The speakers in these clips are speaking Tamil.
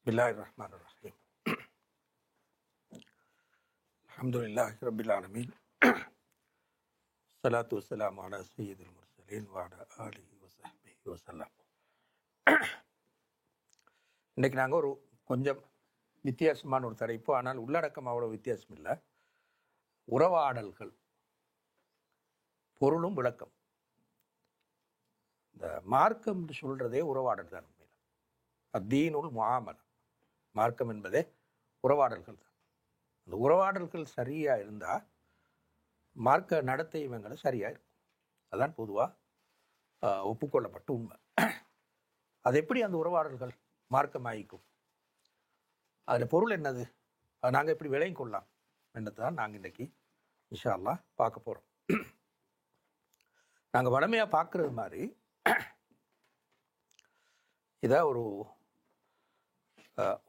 பிஸ்மில்லாஹிர் ரஹ்மானிர் ரஹீம். அல்ஹம்துலில்லாஹி ரப்பில் ஆலமீன். ஸலாத்து வஸ்ஸலாமு அலா சய்யிதில் முர்ஸலீன் வ அலா ஆலிஹி வ ஸஹ்பிஹி வஸல்லம். இன்றைக்கி நாங்கள் ஒரு கொஞ்சம் வித்தியாசமான ஒரு தலைப்பு, ஆனால் உள்ளடக்கம் அவ்வளோ வித்தியாசம் இல்லை. உறவாடல்கள், பொருளும் விளக்கம். இந்த மார்க்கம் சொல்கிறதே உறவாடல் தான். உண்மையில் அத்தீனுல் முஆமலா, மார்க்கம் என்பதே உறவாடல்கள் தான். அந்த உறவாடல்கள் சரியாக இருந்தால் மார்க்க நடத்தை இவங்களை சரியாக இருக்கும். அதுதான் பொதுவாக ஒப்புக்கொள்ளப்பட்ட உண்மை. அது எப்படி அந்த உறவாடல்கள் மார்க்கமாயிக்கும், அதில் பொருள் என்னது, அதை நாங்கள் எப்படி விளங்கி கொள்ளலாம் என்றது தான் நாங்கள் இன்றைக்கி இன்ஷா அல்லாஹ் பார்க்க போகிறோம். நாங்கள் வளமையாக பார்க்குறது மாதிரி இதை ஒரு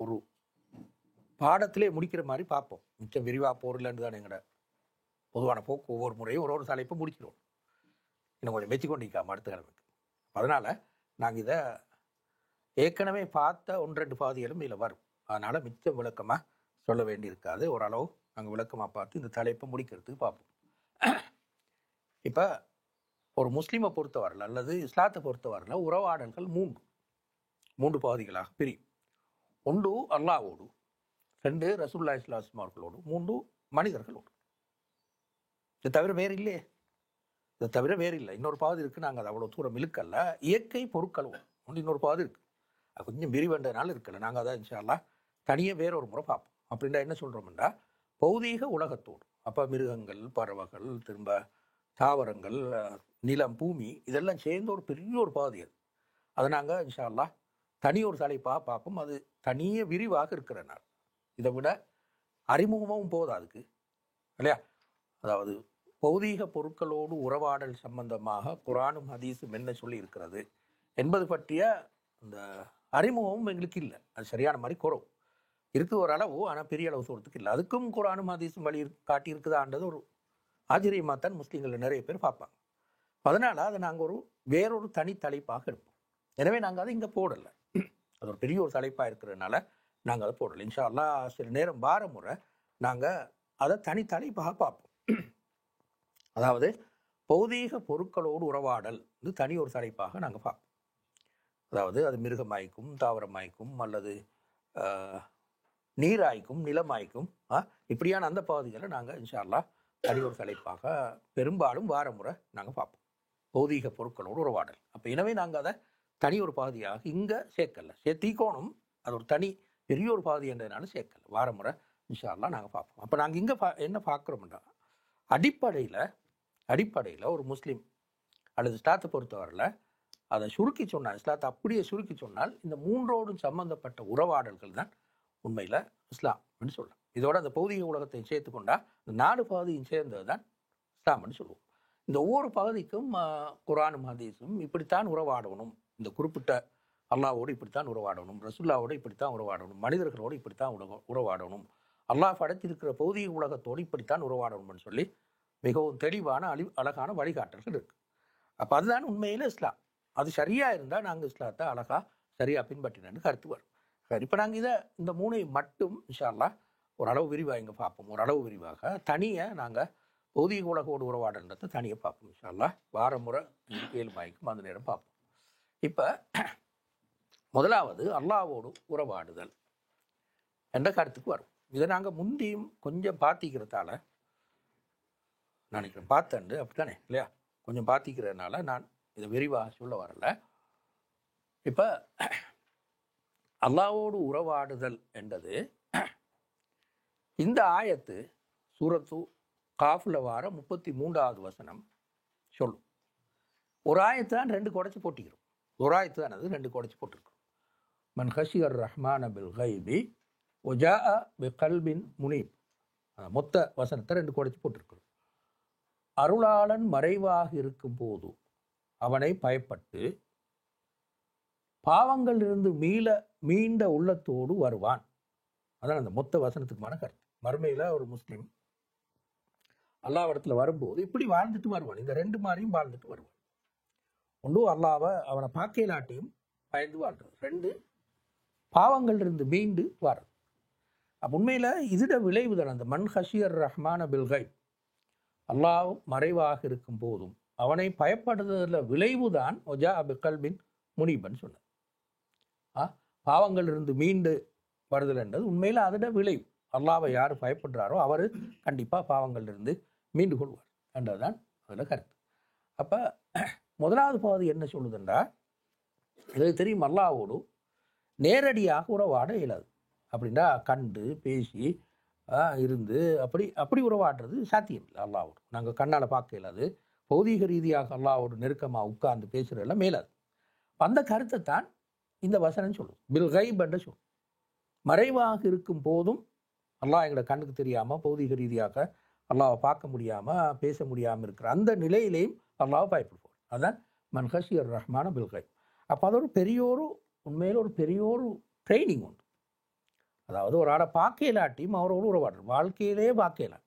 ஒரு பாடத்திலே முடிக்கிற மாதிரி பார்ப்போம். மிச்சம் விரிவாக போரில்ன்னு தான் எங்களோட பொதுவான போக்கு. ஒவ்வொரு முறையும் ஒரு தலைப்பை முடிக்கிறோம். இன்னும் கொஞ்சம் மெச்சு கொண்டிருக்காம அடுத்த கிழமைக்கு. அதனால் நாங்கள் இதை ஏற்கனவே பார்த்த 1-2 பாதிகளும் இதில் வரும். அதனால் மிச்சம் விளக்கமாக சொல்ல வேண்டியிருக்காது. ஓரளவு நாங்கள் விளக்கமாக பார்த்து இந்த தலைப்பை முடிக்கிறதுக்கு பார்ப்போம். இப்போ ஒரு முஸ்லீமை பொறுத்தவரையில் அல்லது இஸ்லாத்தை பொறுத்தவரையில் உறவாடல்கள் மூன்று பகுதிகளாக பிரியும். 1 அல்லாஹ்வோடு, 2 ரசூலுல்லாஹி ஸல்லல்லாஹு அலைஹி வஸல்லம் அவர்களோடு, 3 மனிதர்களோடு. இதை தவிர வேறு இல்லையே, இதை தவிர வேறு இல்லை. இன்னொரு பாதி இருக்குது. நாங்கள் அதை அவ்வளோ தூரம் இழுக்கல்ல. இயற்கை பொருட்களோடு இன்னொரு பாதி இருக்குது. அது கொஞ்சம் விரிவண்டனால இருக்கல. நாங்கள் அதை இன்ஷா அல்லாஹ் தனியாக வேறொரு முறை பார்ப்போம். அப்படின்னா என்ன சொல்கிறோம்னா, பௌதீக உலகத்தோடு, அப்போ மிருகங்கள், பறவைகள், திரும்ப தாவரங்கள், நிலம், பூமி, இதெல்லாம் சேர்ந்து ஒரு பெரிய ஒரு பாதி. அதை நாங்கள் இன்ஷா அல்லாஹ் தனியொரு தலைப்பாக பார்ப்போம். அது தனியே விரிவாக இருக்கிறனால இதை விட அறிமுகமும் போதும் அதுக்கு, இல்லையா? அதாவது பௌதீக பொருட்களோடு உறவாடல் சம்பந்தமாக குர்ஆனும் ஹதீஸும் என்ன சொல்லி இருக்கிறது என்பது பற்றிய அந்த அறிமுகமும் எங்களுக்கு இல்லை. அது சரியான மாதிரி குறவு இருக்குது ஓரளவு, ஆனால் பெரிய அளவு சொல்கிறதுக்கு இல்லை. அதுக்கும் குர்ஆனும் ஹதீஸும் வழி காட்டியிருக்குதான்றது ஒரு ஆச்சரியமாக தான் முஸ்லீம்களில் நிறைய பேர் பார்ப்பாங்க. அதனால் அதை நாங்கள் வேறொரு தனி தலைப்பாக எடுப்போம். எனவே நாங்கள் அதை இங்கே போடலை. அது ஒரு பெரிய ஒரு தலைப்பாக இருக்கிறதுனால நாங்கள் அதை போடலை. இன்ஷா அல்லாஹ் சில நேரம் வார முறை நாங்கள் அதை தனி தலைப்பாக பார்ப்போம். அதாவது பௌதீக பொருட்களோடு உறவாடல் தனி ஒரு தலைப்பாக நாங்கள் பார்ப்போம். அதாவது அது மிருகமாய்க்கும், தாவரமாய்க்கும், அல்லது நீராய்க்கும், நிலமாய்க்கும், இப்படியான அந்த பகுதிகளை நாங்கள் இன்ஷா அல்லாஹ் தனி ஒரு தலைப்பாக பெரும்பாலும் வார முறை நாங்கள் பார்ப்போம். பௌதீக பொருட்களோடு உறவாடல். அப்போ எனவே நாங்கள் அதை தனி ஒரு பாதியாக இங்கே சேர்க்கலை. சேர்த்திக்கோணும், அது ஒரு தனி பெரிய ஒரு பாதி என்றதுனால சேர்க்கலை. வார முறை இன்ஷா அல்லாஹ் நாங்கள் பார்ப்போம். அப்போ நாங்கள் இங்கே என்ன பார்க்குறோம்னா, அடிப்படையில் ஒரு முஸ்லீம் அல்லது இஸ்லாத்தை பொறுத்தவரையில் அதை சுருக்கி சொன்னால், இஸ்லாத்தை அப்படியே சுருக்கி சொன்னால், இந்த மூன்றோடும் சம்பந்தப்பட்ட உறவாடல்கள் தான் உண்மையில் இஸ்லாம் அப்படின்னு சொல்லலாம். இதோட அந்த பௌதிக உலகத்தையும் சேர்த்துக்கொண்டா இந்த 4 பகுதியும் சேர்ந்தது தான் இஸ்லாம்னு சொல்லுவோம். இந்த ஒவ்வொரு பகுதிக்கும் குர்ஆனும் ஹதீஸும் இப்படித்தான் உறவாடணும், இந்த குறிப்பிட்ட அல்லாஹ்வோடு இப்படித்தான் உறவாடணும், ரசூலுல்லாஹ்வோடு இப்படித்தான் உறவாடணும், மனிதர்களோடு இப்படித்தான் உறவாடணும், அல்லாஹ் படைத்திருக்கிற பௌதிக உலகத்தோடு இப்படித்தான் உறவாடணும்னு சொல்லி மிகவும் தெளிவான அழகான வழிகாட்டல்கள் இருக்குது. அப்போ அதுதான் உண்மையில் இஸ்லாம். அது சரியாக இருந்தால் நாங்கள் இஸ்லாத்தை அழகாக சரியாக பின்பற்றினு கருத்து வரும். சரி, இப்போ நாங்கள் இந்த 3 மட்டும் இன்ஷா அல்லாஹ் ஓரளவு விரிவாக இங்கே பார்ப்போம். ஓரளவு விரிவாக தனியாக நாங்கள் பௌதிக உலகோடு உறவாடன்றதை தனியாக பார்ப்போம். இன்ஷா அல்லாஹ் வார முறை 7 மணிக்கும் அந்த நேரம் பார்ப்போம். இப்போ முதலாவது அல்லாஹ்வோடு உறவாடுதல் என்ற கருத்துக்கு வரும். இதை நாங்கள் முந்தியும் கொஞ்சம் பார்த்திக்கிறதால நினைக்கிறேன், பார்த்தண்டு அப்படித்தானே இல்லையா, கொஞ்சம் பார்த்திக்கிறதுனால நான் இதை விரிவாக சொல்ல வரல. இப்போ அல்லாஹ்வோடு உறவாடுதல் என்றது இந்த ஆயத்து சூரத்து காஃபில் வார 33வது வசனம் சொல்லும். ஒரு ஆயத்து தான் 2 குடைச்சி போட்டிக்கிறோம். ஒரு ஆயத்து தான் அது 2 குடைச்சி போட்டிருக்கிறோம். மன் ஹஷியர் ரஹ்மான பில் கைபி ஒஜா பி கல்பின் முனீப், மொத்த வசனத்தை 2 குடைச்சி போட்டிருக்கிறோம். அருளாளன் மறைவாக இருக்கும் போது அவனை பயப்பட்டு பாவங்களிலிருந்து மீண்ட உள்ளத்தோடு வருவான். அதான் அந்த மொத்த வசனத்துக்குமான கருத்து. மறுமையில் ஒரு முஸ்லீம் அல்லாஹ்விடத்தில் வரும்போது இப்படி வாழ்ந்துட்டு வருவான். இந்த 2 மாதிரியும் வாழ்ந்துட்டு வருவான். ஒன்று அல்லாஹ்வை அவனை பார்க்கையிலாட்டியும் பயந்து வாழ்றது, 2 பாவங்களிலிருந்து மீண்டு வர்றது. அப்போ உண்மையில் இதோட விளைவு தான் அந்த மன் ஹஷியர் ரஹ்மான பில்கை, அல்லாஹ் மறைவாக இருக்கும் போதும் அவனை பயப்படுறதுல விளைவு தான் ஒஜா அபிகல்பின் முனிபன் சொன்னார். பாவங்களிலிருந்து மீண்டு வருதல் என்றது உண்மையில் அதோட விளைவு. அல்லாவை யார் பயப்படுறாரோ அவர் கண்டிப்பாக பாவங்களிலிருந்து மீண்டு கொள்வார் என்றதுதான் அதில் கருத்து. அப்போ முதலாவது பகுதி என்ன சொல்லுதுன்றா, இது தெரியும் அல்லாவோடு நேரடியாக உறவாட இயலாது. அப்படின்னா கண்டு பேசி இருந்து அப்படி உறவாடுறது சாத்தியம் இல்லை. அல்லாவோடு நாங்கள் கண்ணால் பார்க்க இயலாது. பௌதீக ரீதியாக அல்லாவோடு நெருக்கமாக உட்கார்ந்து பேசுகிறதெல்லாம் மேலாது. அந்த கருத்தை தான் இந்த வசனம் சொல்லும். பில் கைப் என்று சொல்லும். மறைவாக இருக்கும் போதும் அல்லாஹ் எங்களோட கண்ணுக்கு தெரியாமல் பௌதீக ரீதியாக அல்லாவை பார்க்க முடியாமல் பேச முடியாமல் இருக்கிற அந்த நிலையிலையும் அல்லாவை பயப்படுவோம். அதுதான் மன் ஹஷியர் ரஹ்மான பில் கைப். அப்போ அது உண்மையில் ஒரு பெரியோரு ட்ரைனிங் உண்டு. அதாவது ஒரு ஆளை பார்க்க இல்லாட்டியும் அவரோடு உறவாடுற வாழ்க்கையிலே பார்க்க இயலாது.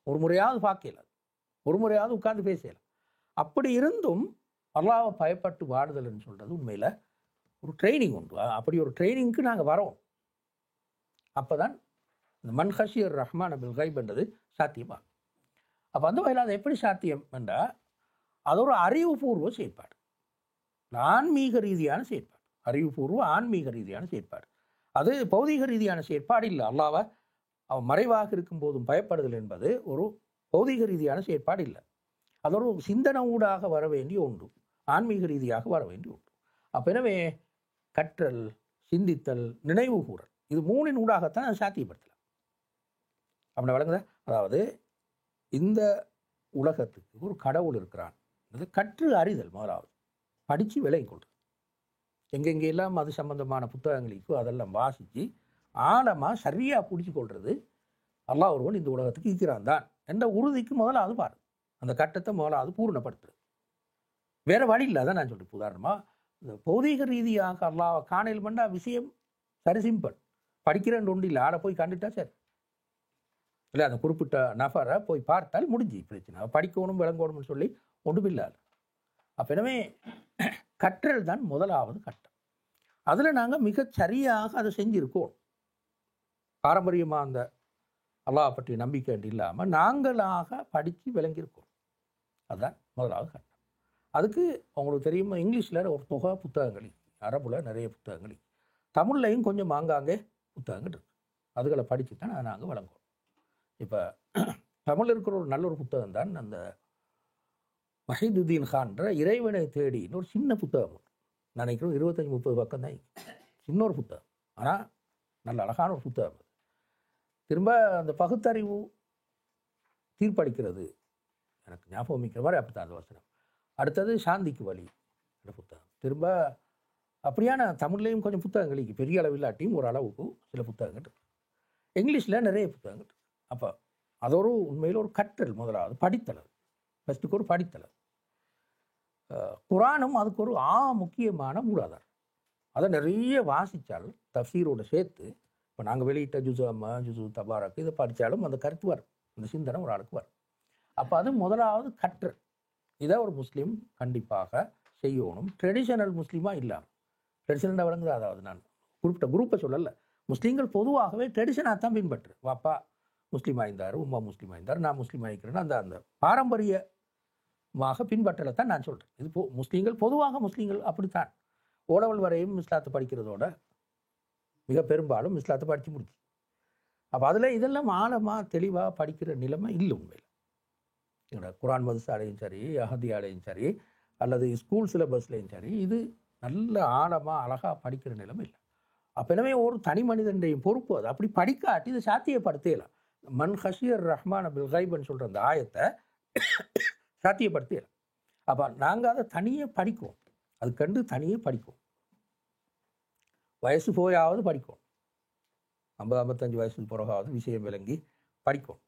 ஒரு முறையாவது பார்க்க இயலாது, ஒரு முறையாவது உட்கார்ந்து பேசலாம். அப்படி இருந்தும் அல்லாவை பயப்பட்டு வாடுதல்னு சொல்கிறது உண்மையில் ஒரு ட்ரைனிங் உண்டு. அப்படி ஒரு ட்ரைனிங்க்கு நாங்கள் வரோம். அப்போ தான் இந்த மன் ஹஷியர் ரஹ்மான் பில் கைப் என்றது சாத்தியமாகும். அப்போ அந்த வகையில் அது எப்படி சாத்தியம் என்றால் அது ஒரு அறிவுபூர்வ செயற்பாடு, ஆன்மீக ரீதியான செயற்பாடு. அறிவுபூர்வ ஆன்மீக ரீதியான செயற்பாடு. அது பௌதீக ரீதியான செயற்பாடு இல்லை. அல்லாவை அவன் மறைவாக இருக்கும் போதும் பயப்படுதல் என்பது ஒரு பௌதீக ரீதியான செயற்பாடு இல்லை. அது ஒரு சிந்தனை ஊடாக வர வேண்டிய ஒன்று, ஆன்மீக ரீதியாக வர வேண்டிய ஒன்று. அப்போ எனவே கற்றல், சிந்தித்தல், நினைவு கூறல், இது மூணின் ஊடாகத்தான் அதை சாத்தியப்படுத்தலாம். அப்படி வழங்குதா? அதாவது இந்த உலகத்துக்கு ஒரு கடவுள் இருக்கிறான், அது கற்று அறிதல். முதலாவது படித்து விலகி கொள்வது. எங்கெங்கெல்லாம் அது சம்பந்தமான புத்தகங்களுக்கோ அதெல்லாம் வாசித்து ஆழமாக சரியாக பிடிச்சி கொள்வது. அல்லாஹ் ஒருவன் இந்த உலகத்துக்கு இருக்கிறான் தான் என்ற உறுதிக்கு முதலாவது பாரு, அந்த கட்டத்தை முதலாவது பூர்ணப்படுத்துறது. வேறு வழி இல்லை. அதான் நான் சொல்கிறேன். உதாரணமாக இந்த பௌதீக ரீதியாக அல்லாஹ் காணல் பண்ணா விஷயம் சரி சிம்பிள். படிக்கிறேன்னு ஒன்று இல்லை, ஆளை போய் கண்டுட்டா சரி இல்லை. அந்த குறிப்பிட்ட நபரை போய் பார்த்தால் முடிஞ்சு பிரச்சனை. படிக்கணும் விளங்கணும்னு சொல்லி ஒன்றும் இல்லாது. அப்போ எனவே கற்றல் தான் முதலாவது கட்டம். அதில் நாங்கள் மிக சரியாக அதை செஞ்சுருக்கோம். பாரம்பரியமாக அந்த அல்லாஹ் பற்றி நம்பிக்கை இல்லாமல் நாங்களாக படித்து விளங்கியிருக்கோம். அதுதான் முதலாவது கட்டம். அதுக்கு உங்களுக்கு தெரியுமா, இங்கிலீஷில் ஒரு தொகை புத்தகங்கள், அரபுல நிறைய புத்தகங்கள், தமிழ்லையும் கொஞ்சம் ஆங்காங்கே புத்தகங்கள் இருக்குது. அதுகளை படித்து தான் நாங்கள் வழங்குவோம். இப்போ தமிழில் இருக்கிற ஒரு நல்ல ஒரு புத்தகம் தான் அந்த மஹீதுதீன் கான்ற இறைவனை தேடின்னு ஒரு சின்ன புத்தகம். நான் நினைக்கிறோம் 25-30 பக்கம் தான், சின்ன ஒரு புத்தகம். ஆனால் நல்ல அழகான ஒரு புத்தகம். திரும்ப அந்த பகுத்தறிவு தீர்ப்பளிக்கிறது, எனக்கு ஞாபகம் மிக்கிற மாதிரி அப்படி தான் அந்த வசனம். அடுத்தது சாந்திக்கு வழி அந்த புத்தகம். திரும்ப அப்படியான தமிழ்லேயும் கொஞ்சம் புத்தகங்கள் பெரிய அளவில்லாட்டியும் ஒரு அளவுக்கு சில புத்தகங்கள் இருக்குது. இங்கிலீஷில் நிறைய புத்தகங்கள் இருக்குது. அப்போ அது ஒரு உண்மையில் ஒரு கற்றல். முதலாவது படித்தல், ஃபஸ்ட்டுக்கு ஒரு படித்தல். குரானும் அதுக்கு ஒரு முக்கியமான மூலாதாரம். அதை நிறைய வாசித்தால் தஃசீரோடு சேர்த்து, இப்போ நாங்கள் வெளியிட்ட ஜுசு தபாரக்கு இதை படித்தாலும் அந்த கருத்து வரும், அந்த சிந்தனை ஒரு ஆளுக்கு வரும். அப்போ அது முதலாவது கற்றல். இதை ஒரு முஸ்லீம் கண்டிப்பாக செய்யணும். ட்ரெடிஷனல் முஸ்லீமாக இல்லாமல், ட்ரெடிஷனல் வழங்குது. அதாவது நான் குறிப்பிட்ட குரூப்பை சொல்லலை, முஸ்லீம்கள் பொதுவாகவே ட்ரெடிஷனாக தான் பின்பற்று. வாப்பா முஸ்லீம் ஆயிருந்தார், உம்மா முஸ்லீம் ஆயிருந்தார், நான் முஸ்லீம் ஆகிக்கிறேன்னு அந்த அந்த பாரம்பரியமாக பின்பற்றலை தான் நான் சொல்கிறேன். இது முஸ்லீம்கள் பொதுவாக முஸ்லீம்கள் அப்படித்தான். ஓலவல் வரையும் இஸ்லாத்தை படிக்கிறதோட மிக பெரும்பாலும் இஸ்லாத்தை படித்து முடிச்சு. அப்போ அதில் இதெல்லாம் ஆழமாக தெளிவாக படிக்கிற நிலைமை இல்லை உண்மையில். எங்களோட குரான் மதரசாலையும் சரி, அஹதியாலையும் சரி, அல்லது ஸ்கூல் சிலபஸ்லையும் சரி, இது நல்ல ஆழமாக அழகாக படிக்கிற நிலைமை இல்லை. அப்போ எனவே ஒரு தனி மனிதனுடைய பொறுப்பு அது. அப்படி படிக்காட்டி இதை சாத்தியப்படுத்தலாம். மன் ஹஷியர் ரஹ்மான் பில் கைப்னு சொல்கிற அந்த ஆயத்தை சாத்தியப்படுத்தலாம். அப்போ நாங்கள் அதை தனியாக படிக்குவோம், அது கண்டு தனியாக படிக்குவோம். வயசு போயாவது படிக்கும், 50-55 வயசுக்கு பிறகாவது விஷயம் விளங்கி படிக்கும்.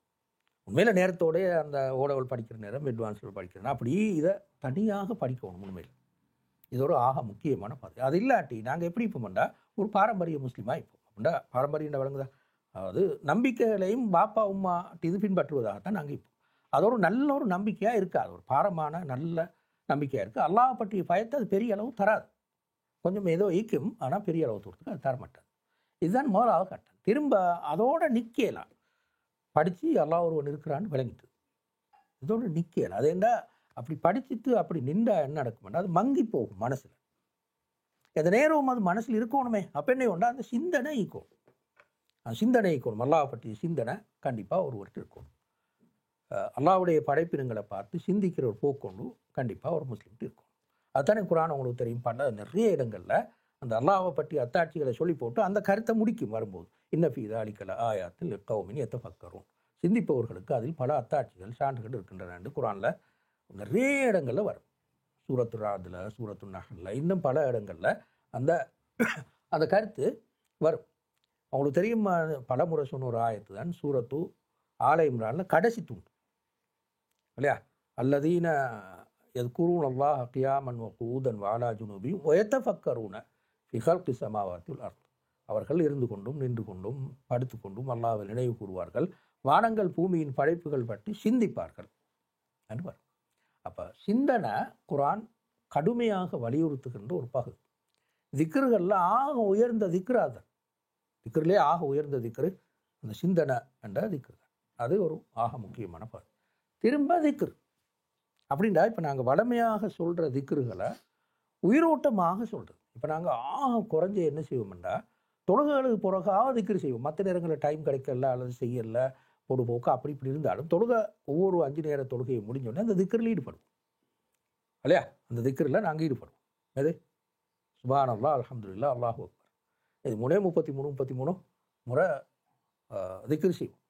உண்மையில் நேரத்தோட அந்த ஓடவல் படிக்கிற நேரம், அட்வான்ஸில் படிக்கிற நேரம், அப்படி இதை தனியாக படிக்கணும். உண்மையில் இது ஒரு முக்கியமான பாதை. அது இல்லாட்டி நாங்கள் எப்படி இப்போ பண்ணால் ஒரு பாரம்பரிய முஸ்லீமாக இப்போ அப்படின்னா பாரம்பரியம் வழங்குதா, அதாவது நம்பிக்கைகளையும் பாப்பா உம்மா இது பின்பற்றுவதாகத்தான் நாங்கள் இப்போ. அது ஒரு நல்ல ஒரு நம்பிக்கையாக இருக்காது, ஒரு பாரமான நல்ல நம்பிக்கையாக இருக்குது. அல்லாஹ் பற்றிய பயத்தை அது பெரிய அளவு தராது. கொஞ்சம் ஏதோ ஈக்கும், ஆனால் பெரிய அளவு தூரத்துக்கு அது தரமாட்டாது. இதுதான் முதலாவது கட்டம். திரும்ப அதோட நிற்கலாம், படித்து அல்லாஹ் ஒருவன் இருக்கிறான்னு விளங்கிட்டு இதோட நிற்கலாம். அது என்ன அப்படி படிச்சுட்டு அப்படி நின்றா என்ன நடக்கும்னா அது மங்கி போகும் மனசில். எந்த நேரமும் அது மனசில் இருக்கணுமே. அப்போ என்ன ஒன்றா அந்த சிந்தனை ஈக்கும், அந்த சிந்தனை ஈக்கணும். அல்லாஹ் பற்றிய சிந்தனை கண்டிப்பாக ஒருவருக்கு இருக்கணும். அல்லாஹ்வுடைய படைப்பினங்களை பார்த்து சிந்திக்கிற ஒரு போக்கொண்டு கண்டிப்பாக ஒரு முஸ்லீம்கிட்ட இருக்கும். அதுதானே குர்ஆன் உங்களுக்கு தெரியும், பண்ண நிறைய இடங்களில் அந்த அல்லாஹ்வை பற்றி அத்தாட்சிகளை சொல்லி போட்டு அந்த கருத்தை முடிக்கும் வரும்போது, இன்னஃபீ ஸாலிக ஆயாத்தில் லிக்கௌமின் யத்தஃபக்கரூன், சிந்திப்பவர்களுக்கு அதில் பல அத்தாட்சிகள் சான்றுகள் இருக்கின்றன என்று குர்ஆனில் நிறைய இடங்களில் வரும். சூரத்து ராதில், சூரத்து நஹ்லில், இன்னும் பல இடங்களில் அந்த அந்த கருத்து வரும். அவங்களுக்கு தெரியும், பல முறை சொன்ன ஒரு ஆயத்து தான் சூரத்து ஆல இம்ரானில் கடைசி துண்டு இல்லையா, அல்லதீன யذ்குரூன அல்லாஹ கியாமன் வ குஊதன் வ அலா ஜுனூபிஹிம் வ யத்தஃபக்கரூன ஃபீ ஹல்கி ஸமாவாத்தி வல் அர்த், அவர்கள் இருந்து கொண்டும் நின்று கொண்டும் படுத்து கொண்டும் அல்லாஹ்வை நினைவு கூறுவார்கள், வானங்கள் பூமியின் படைப்புகள் பற்றி சிந்திப்பார்கள் என்று வரும். அப்போ சிந்தனை குர்ஆன் கடுமையாக வலியுறுத்துகின்ற ஒரு பகுதி. திக்ருகளில் ஆக உயர்ந்த திக்ரு அதுதான். திக்ருலே ஆக உயர்ந்த திக்ரு அந்த சிந்தனை என்ற திக்ரு தான். அது ஒரு ஆக முக்கியமான பகுதி. திரும்ப திக்ரு அப்படின்றா இப்போ நாங்கள் வளமையாக சொல்கிற திக்ருகளை உயிரோட்டமாக சொல்கிறது. இப்போ நாங்கள் ஆக குறைஞ்ச என்ன செய்வோம்னா தொழுகைகளுக்கு பிறகாக திக்ரு செய்வோம். மற்ற நேரங்களில் டைம் கிடைக்கல அல்லது செய்யல பொடுபோக்கு அப்படி இப்படி இருந்தாலும் தொழுகை ஒவ்வொரு 5 நேர தொழுகையை முடிஞ்சோடனே அந்த திக்ரில் ஈடுபடுவோம் இல்லையா. அந்த திக்ரில் நாங்கள் ஈடுபடுவோம். அது சுப்ஹானல்லாஹ், அல்ஹம்துலில்லாஹ், அல்லாஹு அக்பர், இது 33 முறை திக்ரு செய்வோம்.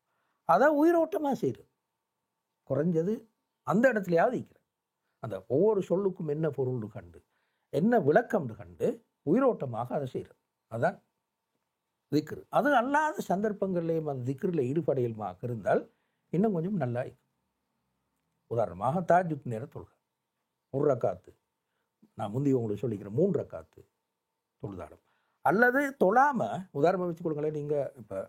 அதை உயிரோட்டமாக செய்கிறது. குறைஞ்சது அந்த இடத்துலையாவது இருக்கிறேன். அந்த ஒவ்வொரு சொல்லுக்கும் என்ன பொருள் கண்டு என்ன விளக்கம் கண்டு உயிரோட்டமாக அதை செய்கிறது. அதுதான் திக்ரு. அது அல்லாத சந்தர்ப்பங்கள்லேயும் அந்த திக்ரில் ஈடுபடையலுமாக இருந்தால் இன்னும் கொஞ்சம் நல்லா இருக்கும். உதாரணமாக தாஜுத் நேர தொழுகை 1 ரக்காத்து, நான் முந்தைய உங்களுக்கு சொல்லிக்கிறேன் 3 ரக்காத்து தொழுதாலும், அல்லது தொழாமல் உதாரணமாக வச்சு கொடுங்களேன், நீங்கள் இப்போ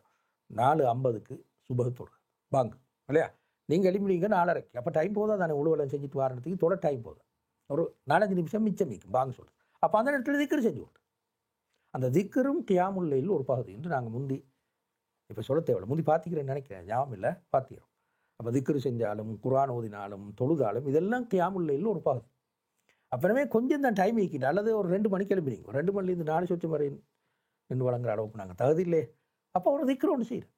4:50க்கு சுபஹ் தொழுகை பாங்கு இல்லையா, நீங்கள் எழுப்பிடுவீங்க 4:30க்கு, அப்போ டைம் போதா தானே உழுவலம் செஞ்சுட்டு வாரத்துக்கு தொட டைம் போதும், ஒரு 4-5 நிமிஷம் மிச்சம் நிற்கும் பாங்கு சொல்லுது. அப்போ அந்த நேரத்தில் திக்ரு செஞ்சு விட்டு அந்த திக்ரும் கியாமுல் லைல் ஒரு பகுதி என்று நாங்கள் முந்தி இப்போ சொல்ல தேவையில்லை, முந்தி பார்த்திக்கிறேன்னு நினைக்கிறேன், ஞாபகம் இல்லை, பார்த்திக்கிறோம். அப்போ திக்ரு செஞ்சாலும் குர்ஆன் ஓதினாலும் தொழுதாலும் இதெல்லாம் கியாமுல் லைல் ஒரு பகுதி. அப்புறமே கொஞ்சம் தான் டைம் வைக்கிட்டு அல்லது ஒரு 2 மணிக்கு எழுப்பினீங்க, 2 மணிலேருந்து 4 சொச்சம் வரை நின்று வழங்குற அளவுக்கு நாங்கள் தகுதி இல்லையே. அப்போ ஒரு திக்ரு ஒன்று செய்கிறேன்.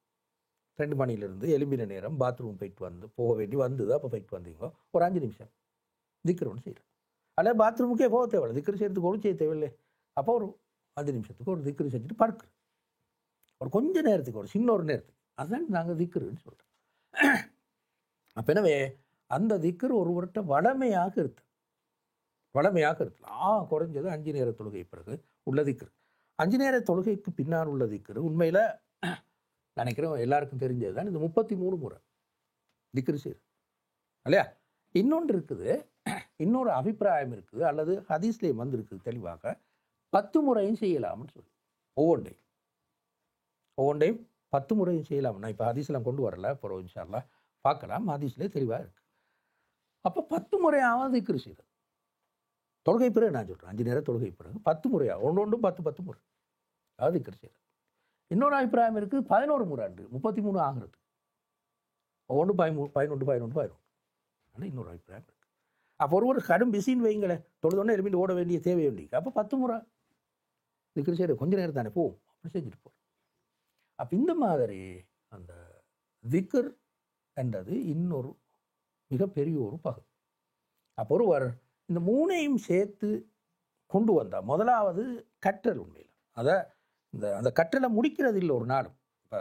2 மணிலேருந்து எலும்பின நேரம் பாத்ரூம் போயிட்டு வந்து போக வேண்டி வந்தது, அப்போ போயிட்டு வந்தீங்க ஒரு 5 நிமிஷம் திக்ரு ஒன்று செய்கிறேன். அல்லது பாத்ரூமுக்கே போக தேவையில்லை, திக்ரு செய்கிறதுக்கு ஒன்று செய்ய தேவையில்லை. அப்போ ஒரு 5 நிமிஷத்துக்கு ஒரு திக்ரு செஞ்சுட்டு படுக்குறோம், ஒரு கொஞ்ச நேரத்துக்கு, ஒரு சின்ன ஒரு நேரத்துக்கு, அதுதான் நாங்கள் திக்ருன்னு சொல்கிறோம். அப்போ எனவே அந்த திக்ரு ஒருவர்கிட்ட வளமையாக இருக்கு, வளமையாக இருக்கலாம். குறைஞ்சது 5 நேர தொழுகை பிறகு உள்ள திக்ரு, 5 நேர தொழுகைக்கு பின்னால் உள்ள திக்ரு உண்மையில் நினைக்கிறோம் எல்லாருக்கும் தெரிஞ்சது தான். இந்த 33 முறை திக்ரு செய்யுது இல்லையா. இன்னொன்று இருக்குது, இன்னொரு அபிப்பிராயம் இருக்குது, அல்லது ஹதீஸ்லேயும் வந்திருக்குது தெளிவாக, 10 முறையும் செய்யலாம்னு சொல்லி ஒவ்வொன்றையும் 10 முறையும் செய்யலாம். நான் இப்போ ஹதீஸ்லாம் கொண்டு வரல, அப்புறம் இன்ஷா அல்லாஹ் பார்க்கலாம், ஹதீஸ்லேயே தெளிவாக இருக்குது. அப்போ 10 முறையாவது திக்ரு செய்யுது தொழுகை பிறகு. நான் சொல்கிறேன் 5 நேரம் தொழுகை பிறகு 10 முறையாக ஒன்று 10 முறை அதாவது திக்ரு செய்யுது. இன்னொரு அபிப்பிராயம் இருக்குது 11 முறை 33 ஆகிறது, ஒன்று 11 ஆனால் இன்னொரு அபிப்பிராயம் இருக்குது. அப்போ ஒரு கடும் பிஸின்னு வைங்களேன், தொழுதோடனே எழுப்பிட்டு ஓட வேண்டிய தேவை வேண்டி, அப்போ 10 முறை திக்ரு செய்கிற கொஞ்சம் நேரம் தானே போவோம், அப்படி செஞ்சுட்டு போகிறோம். அப்போ இந்த மாதிரி அந்த திக்ர் என்றது இன்னொரு மிகப்பெரிய ஒரு பகுதி. அப்போ ஒருவர் இந்த 3ஐயும் சேர்த்து கொண்டு வந்தால், முதலாவது கற்றல், உண்மையில் அதை அந்த கற்றலை முடிக்கிறது இல்லை ஒரு நாளும். இப்போ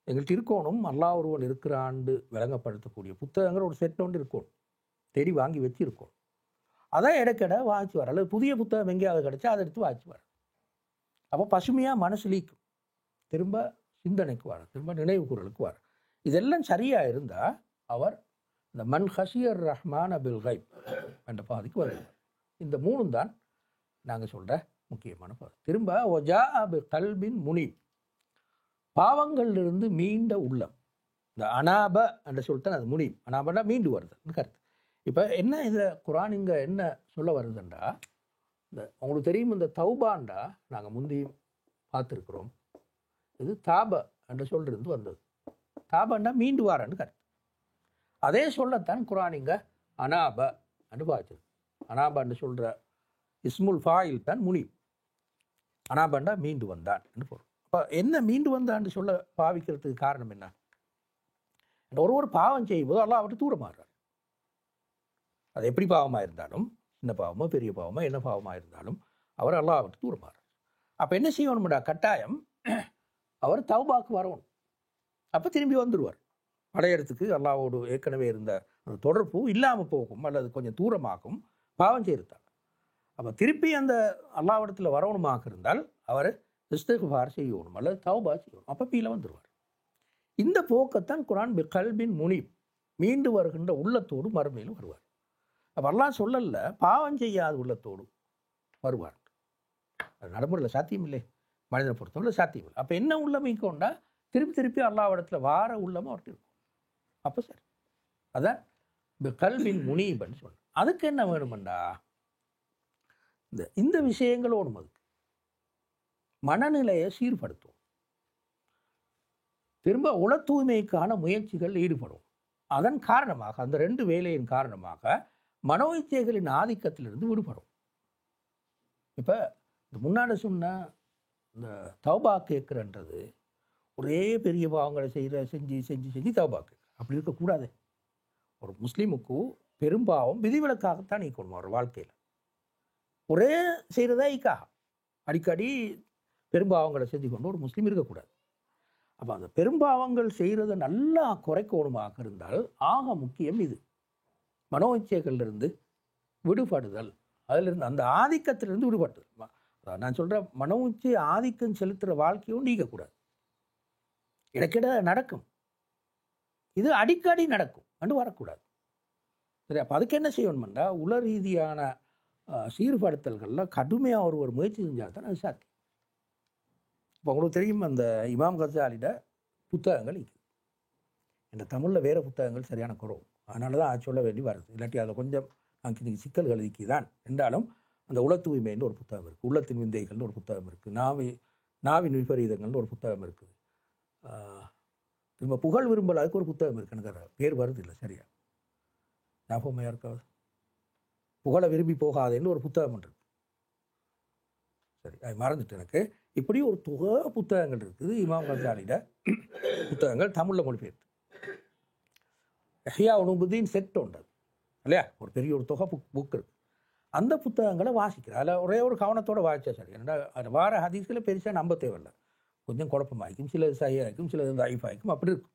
எங்கள்கிட்ட இருக்கணும் அல்லாஹ் ஒருவன் இருக்கிறாண்டு விளங்கப்படுத்தக்கூடிய புத்தகங்கள் ஒரு செட் ஒன்று இருக்கணும், தேடி வாங்கி வச்சுருக்கணும். அதான் இடைக்கடை வாய்ச்சி வர, அல்லது புதிய புத்தகம் எங்கேயாவது கிடச்சா அதை எடுத்து வாய்ச்சி வர. அப்போ பசுமையாக மனசு லீக்கும், திரும்ப சிந்தனைக்கு வர, திரும்ப நினைவு கூறலுக்கு வர. இதெல்லாம் சரியாக இருந்தால் அவர் இந்த மன் ஹஷியர் ரஹ்மான் பில் கைப் என்ற பாதிக்கு வருவார். இந்த 3 தான் நாங்கள் சொல்கிற முக்கியமான பாதி. திரும்ப ஒஜா அபு கல்பின் முனீப், பாவங்களிலிருந்து மீண்ட உள்ளம். இந்த அனாப என்ற சொல்லிட்டு அது முனீப், அனாபனா மீண்டு வருதுன்னு கருத்து. இப்போ என்ன இதில் குர்ஆன் இங்கே என்ன சொல்ல வருதுண்டா, இந்த உங்களுக்கு தெரியும் இந்த தௌபாண்டா நாங்கள் முந்தையும் பார்த்துருக்குறோம். இது தாப என்ற சொல்லிருந்து வந்தது. தாபன்னா மீண்டு வாரன்னு கருத்து. அதே சொல்லத்தான் குர்ஆன் இங்கே அனாப என்று பாய்ச்சது. அனாபன்னு சொல்கிற இஸ்முல் ஃபாயில் தான் முனீப். அனாபண்டா மீண்டு வந்தான் என்று பொருள். இப்போ என்ன மீண்டு வந்தான்னு சொல்ல பாவிக்கிறதுக்கு காரணம் என்ன? ஒரு பாவம் செய்யும்போது அல்லாஹ் அவர்கிட்ட தூரமாகிறார். அது எப்படி பாவமாக இருந்தாலும், சின்ன பாவமோ பெரிய பாவமோ என்ன பாவமாக இருந்தாலும் அவர் அல்லாஹ் அவர்கிட்ட தூரமாகிறார். அப்போ என்ன செய்யணும்டா? கட்டாயம் அவர் தௌபாக்கு வரணும். அப்போ திரும்பி வந்துடுவார். படையெடுத்துக்கு அல்லாஹ்வோடு ஏற்கனவே இருந்த அந்த தொடர்பு இல்லாமல் போகும் அல்லது கொஞ்சம் தூரமாகும் பாவம் செய்யறதால். அப்போ திருப்பி அந்த அல்லாஹ்விடத்தில் வரணுமாக இருந்தால் அவர் இஸ்திக்ஃபார் செய்யணும் அல்லது தௌபா செய்யணும். அப்போ கீழே வந்துடுவார். இந்த போக்கத்தான் குர்ஆன் கல்பின் முனீப், மீண்டு வருகின்ற உள்ளத்தோடு மறுமையில் வருவார். அப்போ அல்லாஹ் சொல்லல பாவம் செய்யாத உள்ளத்தோடு வருவார். அது நடைமுறையில் சாத்தியம் இல்லை, மனிதனை பொறுத்தவரை சாத்தியம் இல்லை. அப்போ என்ன உள்ளமை கொண்டா திருப்பி அல்லாஹ்விடத்தில் வார உள்ளமும் அவர்கிட்ட இருக்கும். அப்போ சரி, அதான் கல்வின் முனீபன்னு சொன்ன. அதுக்கு என்ன வேணுமெண்டா? இந்த விஷயங்களோடும் அதுக்கு மனநிலையை சீர்படுத்தும். திரும்ப உள தூய்மைக்கான முயற்சிகள் ஈடுபடும். அதன் காரணமாக அந்த 2 வேலையின் காரணமாக மனோ இச்சைகளின் ஆதிக்கத்திலிருந்து விடுபடும். இப்போ இந்த முன்னாடி சொன்ன இந்த தௌபா கேட்குறன்றது ஒரே பெரிய பாவங்களை செஞ்சு தௌபா கேட்குற அப்படி இருக்கக்கூடாது. ஒரு முஸ்லீமுக்கு பெரும்பாவம் விதிவிலக்காகத்தான் நீக்கணும். அவர் வாழ்க்கையில் ஒரே செய்கிறதா ஈக்காக அடிக்கடி பெரும்பாவங்களை செஞ்சு கொண்டு ஒரு முஸ்லீம் இருக்கக்கூடாது. அப்போ அந்த பெரும்பாவங்கள் செய்கிறத நல்லா குறைக்கணுமாக இருந்தால் ஆக முக்கியம் இது மனோ இச்சைகளிலிருந்து விடுபடுதல். அதிலிருந்து அந்த ஆதிக்கத்திலிருந்து விடுபடுதல். நான் சொல்கிறேன், மனோ இச்சை ஆதிக்கம் செலுத்துகிற வாழ்க்கையும் நீக்கக்கூடாது. இடைக்கிட நடக்கும், இது அடிக்கடி நடக்கும் அண்டு வரக்கூடாது. சரி, அப்போ அதுக்கு என்ன செய்யணும்னா உள ரீதியான சீர்படுத்தல்களில் கடுமையாக ஒரு முயற்சி செஞ்சால் தான் அது சாத்தியம். இப்போ உங்களுக்கு தெரியும், அந்த இமாம் கசாலிட புத்தகங்கள் இருக்குது. இந்த தமிழில் வேறு புத்தகங்கள் சரியான குறவு, அதனால தான் அது சொல்ல வேண்டி வருது. இல்லாட்டி அதில் கொஞ்சம் எனக்கு சிக்கல்கள் இருக்கி தான் என்றாலும் அந்த உள தூய்மைன்னு ஒரு புத்தகம் இருக்குது, உள்ளத்தின் விந்தைகள்னு ஒரு புத்தகம் இருக்குது, நாவின் விபரீதங்கள்னு ஒரு புத்தகம் இருக்குது, திரும்ப புகழ் விரும்பல் அதுக்கு ஒரு புத்தகம் இருக்குது. எனக்கு பேர் வருது இல்லை சரியா, ஞாபகமாக இருக்காது. புகழை விரும்பி போகாதேன்னு ஒரு புத்தகம் இருக்குது. சரி, அது மறந்துட்டு எனக்கு. இப்படி ஒரு தொகை புத்தகங்கள் இருக்குது இமாம் கசாலிட புத்தகங்கள் தமிழில் மொழிபெயர்த்து. இஹ்யா உலுமுத்தீன் செட் உண்டு இல்லையா, ஒரு பெரிய ஒரு தொகை புக் இருக்குது. அந்த புத்தகங்களை வாசிக்கிறேன். அதில் ஒரே ஒரு கவனத்தோடு வாசிச்சா சரி. ஏன்னா அது வார ஹதீஸ்களை பெருசாக நம்ப தேவையில்லை, கொஞ்சம் குழப்பமாയിരിக்கும், சிலது சரியாயிருக்கும், சிலது தைஃபாயிருக்கும், அப்படி இருக்கும்.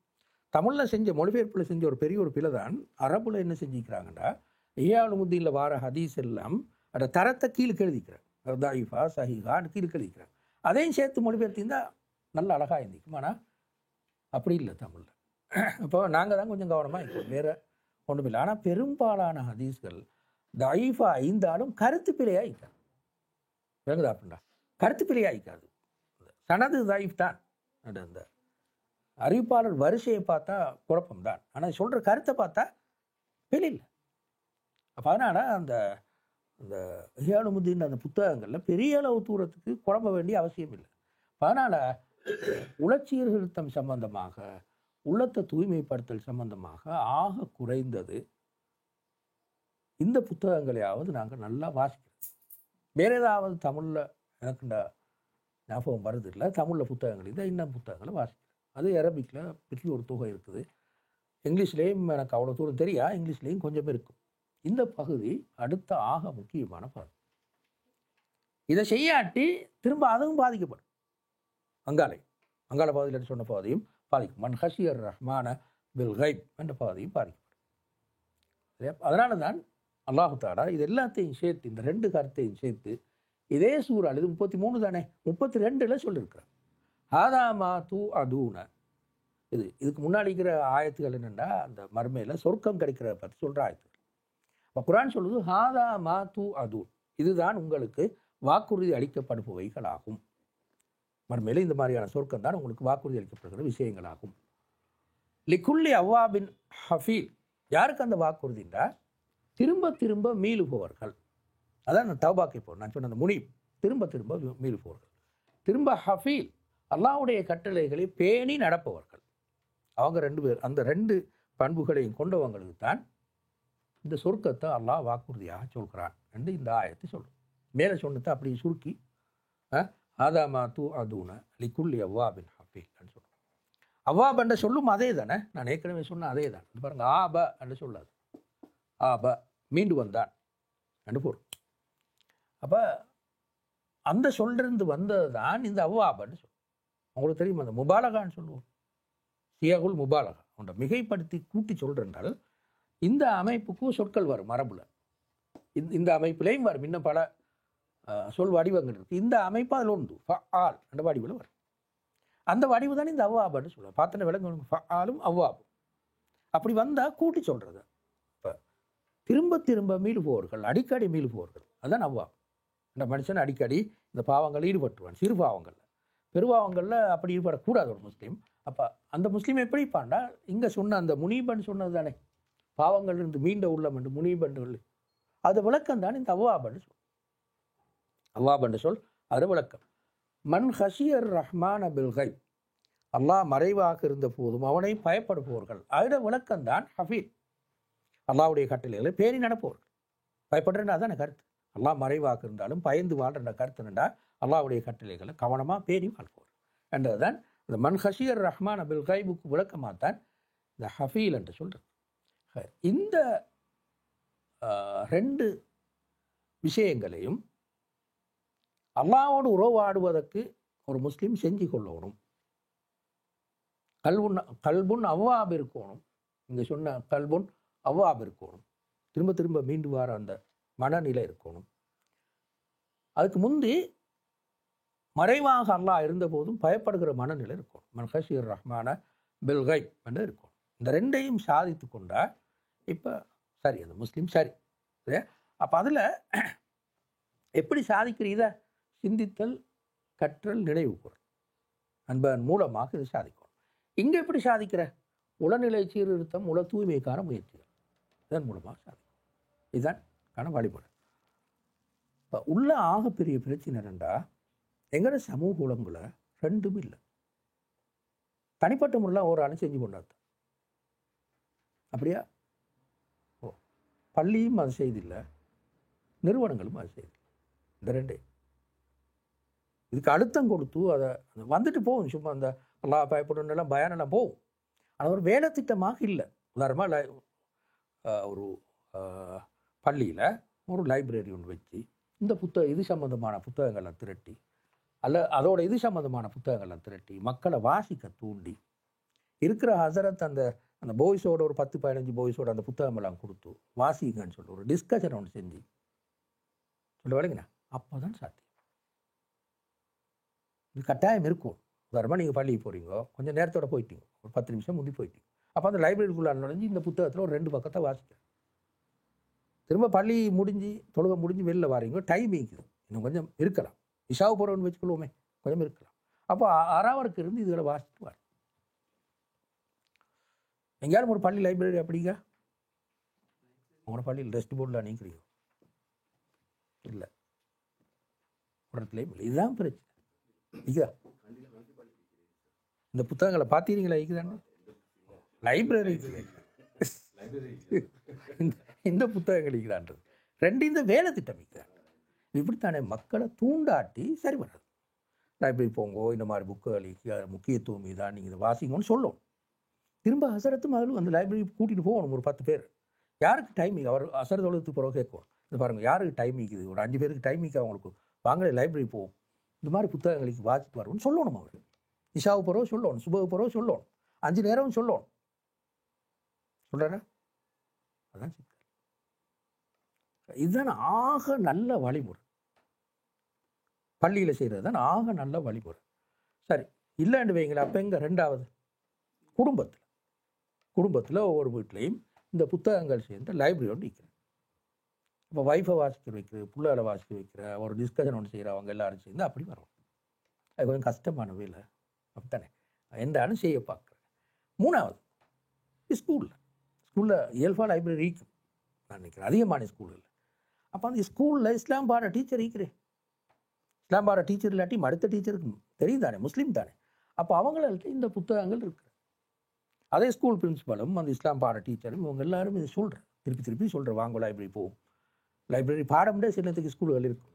தமிழில் செஞ்ச மொழிபெயர்ப்பில் செஞ்ச ஒரு பெரிய ஒரு பிழை தான் அரபுல என்ன செஞ்சுக்கிறாங்கன்னா, இஹ்யா உலுமுத்தீனில் வார ஹதீஸ் எல்லாம் அதை தரத்தை கீழே எழுதிக்கிறேன், தைஃபா சஹீஹான்னு கீழே எழுதிக்கிறேன். அதையும் சேர்த்து மொழிபெயர்த்திருந்தால் நல்ல அழகாக இருந்திக்கும். ஆனால் அப்படி இல்லை தமிழில். இப்போ நாங்கள் தான் கொஞ்சம் கவனமாக இருக்கோம், வேறு ஒன்றும் இல்லை. ஆனால் பெரும்பாலான ஹதீஸ்கள் தைஃபா ஐந்தாலும் கருத்து பிழையாக இருக்காது. விளங்குதா? அப்படின்னா கருத்து பிழையாக இருக்காது, சனது தைஃப் தான். அந்த அறிவிப்பாளர் வரிசையை பார்த்தா குழப்பம்தான், ஆனால் சொல்கிற கருத்தை பார்த்தா பிழை இல்லை. அப்போ அதனால் அந்த இஹ்யா உலுமுத்தீன் அந்த புத்தகங்களில் பெரிய அளவு தூரத்துக்கு குழம்ப வேண்டிய அவசியம் இல்லை. அதனால் உளச்சீர்திருத்தம் சம்பந்தமாக, உள்ளத்தை தூய்மைப்படுத்தல் சம்பந்தமாக ஆக குறைந்தது இந்த புத்தகங்களையாவது நாங்கள் நல்லா வாசிக்கிறோம். வேறு ஏதாவது தமிழில் எனக்கு ஞாபகம் வருது இல்லை, தமிழில் புத்தகங்கள் இதை இன்னும் புத்தகங்களை வாசிக்கிறேன். அது அரபிக்கில் பெரிய ஒரு தொகை இருக்குது, இங்கிலீஷ்லேயும் எனக்கு அவ்வளோ தூரம் தெரியா, இங்கிலீஷ்லேயும் கொஞ்சம் இருக்கும். இந்த பகுதி அடுத்த ஆக முக்கியமான பகுதி. இதை செய்யாட்டி திரும்ப அதுவும் பாதிக்கப்படும். அங்காள பகுதியில் சொன்ன பகுதியும் பாதிக்கும். மன் ஹஷியர் ரஹ்மான பில் கைப் என்ற பகுதியும் பாதிக்கப்படும். அதனால தான் அல்லாஹு தஆலா இது எல்லாத்தையும் சேர்த்து, இந்த 2 கருத்தையும் சேர்த்து இதே சூறால், இது 33 தானே, 32 சொல்லியிருக்கிறார். ஹாதாமா தூ அதூன. இதுக்கு முன்னாடி இருக்கிற ஆயத்துகள் என்னென்னா அந்த மர்மையில் சொர்க்கம் கிடைக்கிறத பற்றி சொல்கிற ஆயத்துகள். இப்போ குர்ஆன் சொல்லுது ஹாதா மா தூ அதூன், இதுதான் உங்களுக்கு வாக்குறுதி அளிக்கப்படுபவைகளாகும். மறுமையில் இந்த மாதிரியான சொர்க்கம் தான் உங்களுக்கு வாக்குறுதி அளிக்கப்படுகிற விஷயங்களாகும். லிக்குல்லி அவ்வாபின் ஹஃபீல், யாருக்கு அந்த வாக்குறுதின்றா திரும்ப மீளுபவர்கள். அதான் நான் தௌபாக்கை போகிறேன், நான் சொன்ன அந்த முனீப், திரும்ப மீளுபவர்கள். திரும்ப ஹஃபீல், அல்லாஹ்வுடைய கட்டளைகளை பேணி நடப்பவர்கள். அவங்க 2 பேர். அந்த 2 பண்புகளையும் கொண்டவங்களுக்கு தான் இந்த சொர்க்கத்தை அல்லாஹ் வாக்குறுதியாக சொல்கிறான் என்று இந்த ஆயத்தை சொல்லும். மேலே சொன்னதை அப்படி சுருக்கி ஆதாமா தூ அதூன லிக்குல்லி அவ்வாபின் ஹஃபீல்னு சொல்கிறோம். அவ்வாப் என்ற சொல்லும் அதே தானே, நான் ஏற்கனவே சொன்ன அதே தான். பாருங்க, ஆப என்று சொல்லாது, ஆப மீண்டு வந்தான் என்று பொருள். அப்போ அந்த சொல்லிருந்து வந்தது தான் இந்த அவ்வாபன்னு சொல்லுவோம். உங்களுக்கு தெரியும், அந்த முபாலகான்னு சொல்லுவோம், சியாகுல் முபாலகா ஒன்றை மிகைப்படுத்தி கூட்டி சொல்கிறேன்றால் இந்த அமைப்புக்கும் சொற்கள் வரும் மரபுல. இந்த அமைப்பிலையும் வரும், இன்னும் பல சொல் வடிவங்கள் இருக்குது. இந்த அமைப்பு அதில் உண்டு, ஆல் அந்த வடிவில் வரும். அந்த வடிவு தான் இந்த அவ்வாபன்னு சொல்லுவோம். பார்த்தன விலங்கு ஆளும் அவ்வாபும் அப்படி வந்தால் கூட்டி சொல்கிறது. இப்போ திரும்ப திரும்ப மீளுபவர்கள், அடிக்கடி மீளுபவர்கள், அதுதான் அவ்வாப். இந்த மனுஷன் அடிக்கடி இந்த பாவங்களில் ஈடுபட்டுருவான். சிறு பாவங்களில், பெருபாவங்களில் அப்படி ஈடுபடக்கூடாது ஒரு முஸ்லீம். அப்போ அந்த முஸ்லீம் எப்படி இருப்பான்டா, இங்கே சொன்ன அந்த முனீபன் சொன்னது தானே, பாவங்கள் இருந்து மீண்ட உள்ளம் என்று முனீபன் சொல்லி, அது விளக்கம் தான் இந்த அவ்வாபன்னு சொல். அவ்வாபன்று சொல் அது விளக்கம். மன் ஹஷியர் ரஹ்மான் பில் கைப், அல்லாஹ் மறைவாக இருந்த போதும் அவனை பயப்படுபவர்கள், அதோட விளக்கம் தான் ஹஃபீல். அல்லாஹ்வுடைய கட்டளைகளை பேணி நடப்பவர்கள். பயப்படுறா தானே கருத்து. அல்லாஹ் மறைவாக இருந்தாலும் பயந்து வாழ்ற கருத்து என்னடா, அல்லாஹ்வுடைய கட்டளைகளை கவனமாக பேணி வாழ்பவர் என்றதுதான் இந்த மன் ஹஷியர் ரஹ்மான் பில் கைபுக்கு விளக்கமாக தான் இந்த ஹஃபீல் என்று சொல்கிறது. இந்த 2 விஷயங்களையும் அல்லாஹ்வோடு உறவாடுவதற்கு ஒரு முஸ்லீம் செஞ்சு கொள்ளணும். கல்புன் அவ்வாப் இருக்கணும். இங்கே சொன்ன கல்புன் அவ்வாப் இருக்கணும். திரும்ப திரும்ப மீண்டு வர அந்த மனநிலை இருக்கணும். அதுக்கு முந்தி மறைவாக அல்லாஹ் இருந்த போதும் பயப்படுகிற மனநிலை இருக்கணும். மன் ஹஷியர் ரஹ்மான பில் கைப் என்று இருக்கணும். இந்த 2ஐயும் சாதித்து கொண்டா இப்போ சரி, அந்த முஸ்லீம் சரி. அப்போ அதில் எப்படி சாதிக்கிறீத சிந்தித்தல், கற்றல், நினைவு கூறல் அன்பன் மூலமாக இது சாதிக்கணும். இங்கே எப்படி சாதிக்கிற உளநிலை சீர்திருத்தம், உள தூய்மைக்கான முயற்சிகள், இதன் மூலமாக சாதிக்கும். இதுதான் வழிமுறை. இப்போ உள்ள ஆகப்பெரிய பிரச்சனை என்னென்றா, எங்களோட சமூக உலங்களை 2ம் இல்லை. தனிப்பட்ட முறையில் ஒரு ஆள் செஞ்சு கொண்டாது. அப்படியா? பள்ளியும் அது செய்தில்லை, நிறுவனங்களும் அது செய்தில்லை. இந்த 2 இதுக்கு அழுத்தம் கொடுத்து அதை வந்துட்டு போகும். சும்மா அந்த அல்லாஹ் பயப்படணுன்னெல்லாம் பயானெல்லாம் போகும். ஆனால் ஒரு வேலை திட்டமாக இல்லை. உதாரணமாக ஒரு பள்ளியில் ஒரு லைப்ரரி ஒன்று வச்சு இந்த இது சம்மந்தமான புத்தகங்களை திரட்டி, அதோட இது சம்மந்தமான புத்தகங்களை திரட்டி மக்களை வாசிக்க தூண்டி, இருக்கிற ஹசரத் அந்த பாய்ஸோட ஒரு 10-15 பாய்ஸோட அந்த புத்தகமெல்லாம் கொடுத்து வாசிங்கன்னு சொல்லி ஒரு டிஸ்கஷன் ஒன்று செஞ்சு சொல்ல வேலைங்கண்ணா, அப்போ தான் சாத்தியம். இது கட்டாயம் இருக்கும். உதாரணமாக நீங்கள் பள்ளிக்கு போகிறீங்க, கொஞ்சம் நேரத்தோட போயிட்டீங்க, ஒரு 10 நிமிஷம் முந்தி போயிட்டீங்க. அப்போ அந்த லைப்ரரிக்குள்ளே நுழைஞ்சு இந்த புத்தகத்தில் ஒரு 2 பக்கத்தை வாசிக்கிறேன். திரும்ப பள்ளி முடிஞ்சு தொழுகை முடிஞ்சு வெளில வாரீங்க, டைம் இருக்குது, இன்னும் கொஞ்சம் இருக்கலாம், இஷாவு போகிறவன்னு வச்சுக்கொள்வோமே, கொஞ்சம் இருக்கலாம். அப்போ அறாவருக்கு இருந்து இதில் வாசிட்டு வர. எங்கேயாலும் ஒரு பள்ளி லைப்ரரி அப்படிங்க உங்களோட பள்ளியில் ரெஸ்ட் போர்டில் நீக்கிறீங்க இல்லை, ஒரு இடத்துலையும் இல்லை. இதுதான் பிரச்சனை. இக்கா இந்த புத்தகங்களை பார்த்தீங்களா? இக்குதானே லைப்ரரி இந்த புத்தகங்கள் இருக்கிறான்றது 2 இந்த வேலை திட்டம் இருக்கிறான். இப்படித்தானே மக்களை தூண்டாட்டி சரி வராது. லைப்ரரி போங்கோ, இந்த மாதிரி புக்குகளுக்கு முக்கியத்துவம் இதான், நீங்கள் இதை வாசிங்கன்னு சொல்லணும். திரும்ப அசரத்தும் அதிலும் அந்த லைப்ரரி கூட்டிகிட்டு போகணும். ஒரு 10 பேர், யாருக்கு டைமிங், அவர் அசர தொழுதுக்கு பிறகு கேட்கணும். இது பாருங்கள், யாருக்கு டைமிங் இருக்குது, ஒரு 5 பேருக்கு டைமிங் அவங்களுக்கு, வாங்கலே லைப்ரரி போவோம், இந்த மாதிரி புத்தகங்களுக்கு வாசித்து வரணும்னு சொல்லணும். அவர் இஷாவு பிறகு சொல்லணும், சுபகு பிறகு சொல்லணும், 5 நேரம் சொல்லணும். சொல்கிறேன்னா அதான் சிக்கல். இதுதான் ஆக நல்ல வழிமுறை. பள்ளியில் செய்கிறது தான் ஆக நல்ல வழிமுறை. சரி, இல்லைன்னு வைங்களேன். அப்போ எங்கே 2வது குடும்பத்தில் ஒவ்வொரு வீட்லேயும் இந்த புத்தகங்கள் சேர்ந்து லைப்ரரி ஒன்று வைக்கிறேன். இப்போ வைஃபை வாசிக்க வைக்கிற, பிள்ளைகளை வாசிக்க வைக்கிற, ஒரு டிஸ்கஷன் ஒன்று செய்கிறவங்க எல்லாரும் சேர்ந்து அப்படி வரும். அது கொஞ்சம் கஷ்டமான வேலை அப்படித்தானே, எந்தாலும் செய்ய பார்க்குறேன். 3வது ஸ்கூலில் இயல்பாக லைப்ரரி இருக்கும் நான் நினைக்கிறேன், அதிகமான ஸ்கூலில். அப்போ அந்த ஸ்கூலில் இஸ்லாம் பாட டீச்சர் இருக்கிறேன். இஸ்லாம் பாட டீச்சர் இல்லாட்டி அடுத்த டீச்சருக்கு தெரியும் தானே, முஸ்லீம் தானே, அப்போ அவங்கள்ட்ட இந்த புத்தகங்கள் இருக்கு. அதே ஸ்கூல் பிரின்சிபலும் அந்த இஸ்லாம் பாட டீச்சரும் இவங்க எல்லாரும் இதை சொல்கிறேன், திருப்பி சொல்கிறேன், வாங்க லைப்ரரி போகும். லைப்ரரி பாடம்டே சின்னத்துக்கு ஸ்கூல்கள் இருக்கும்.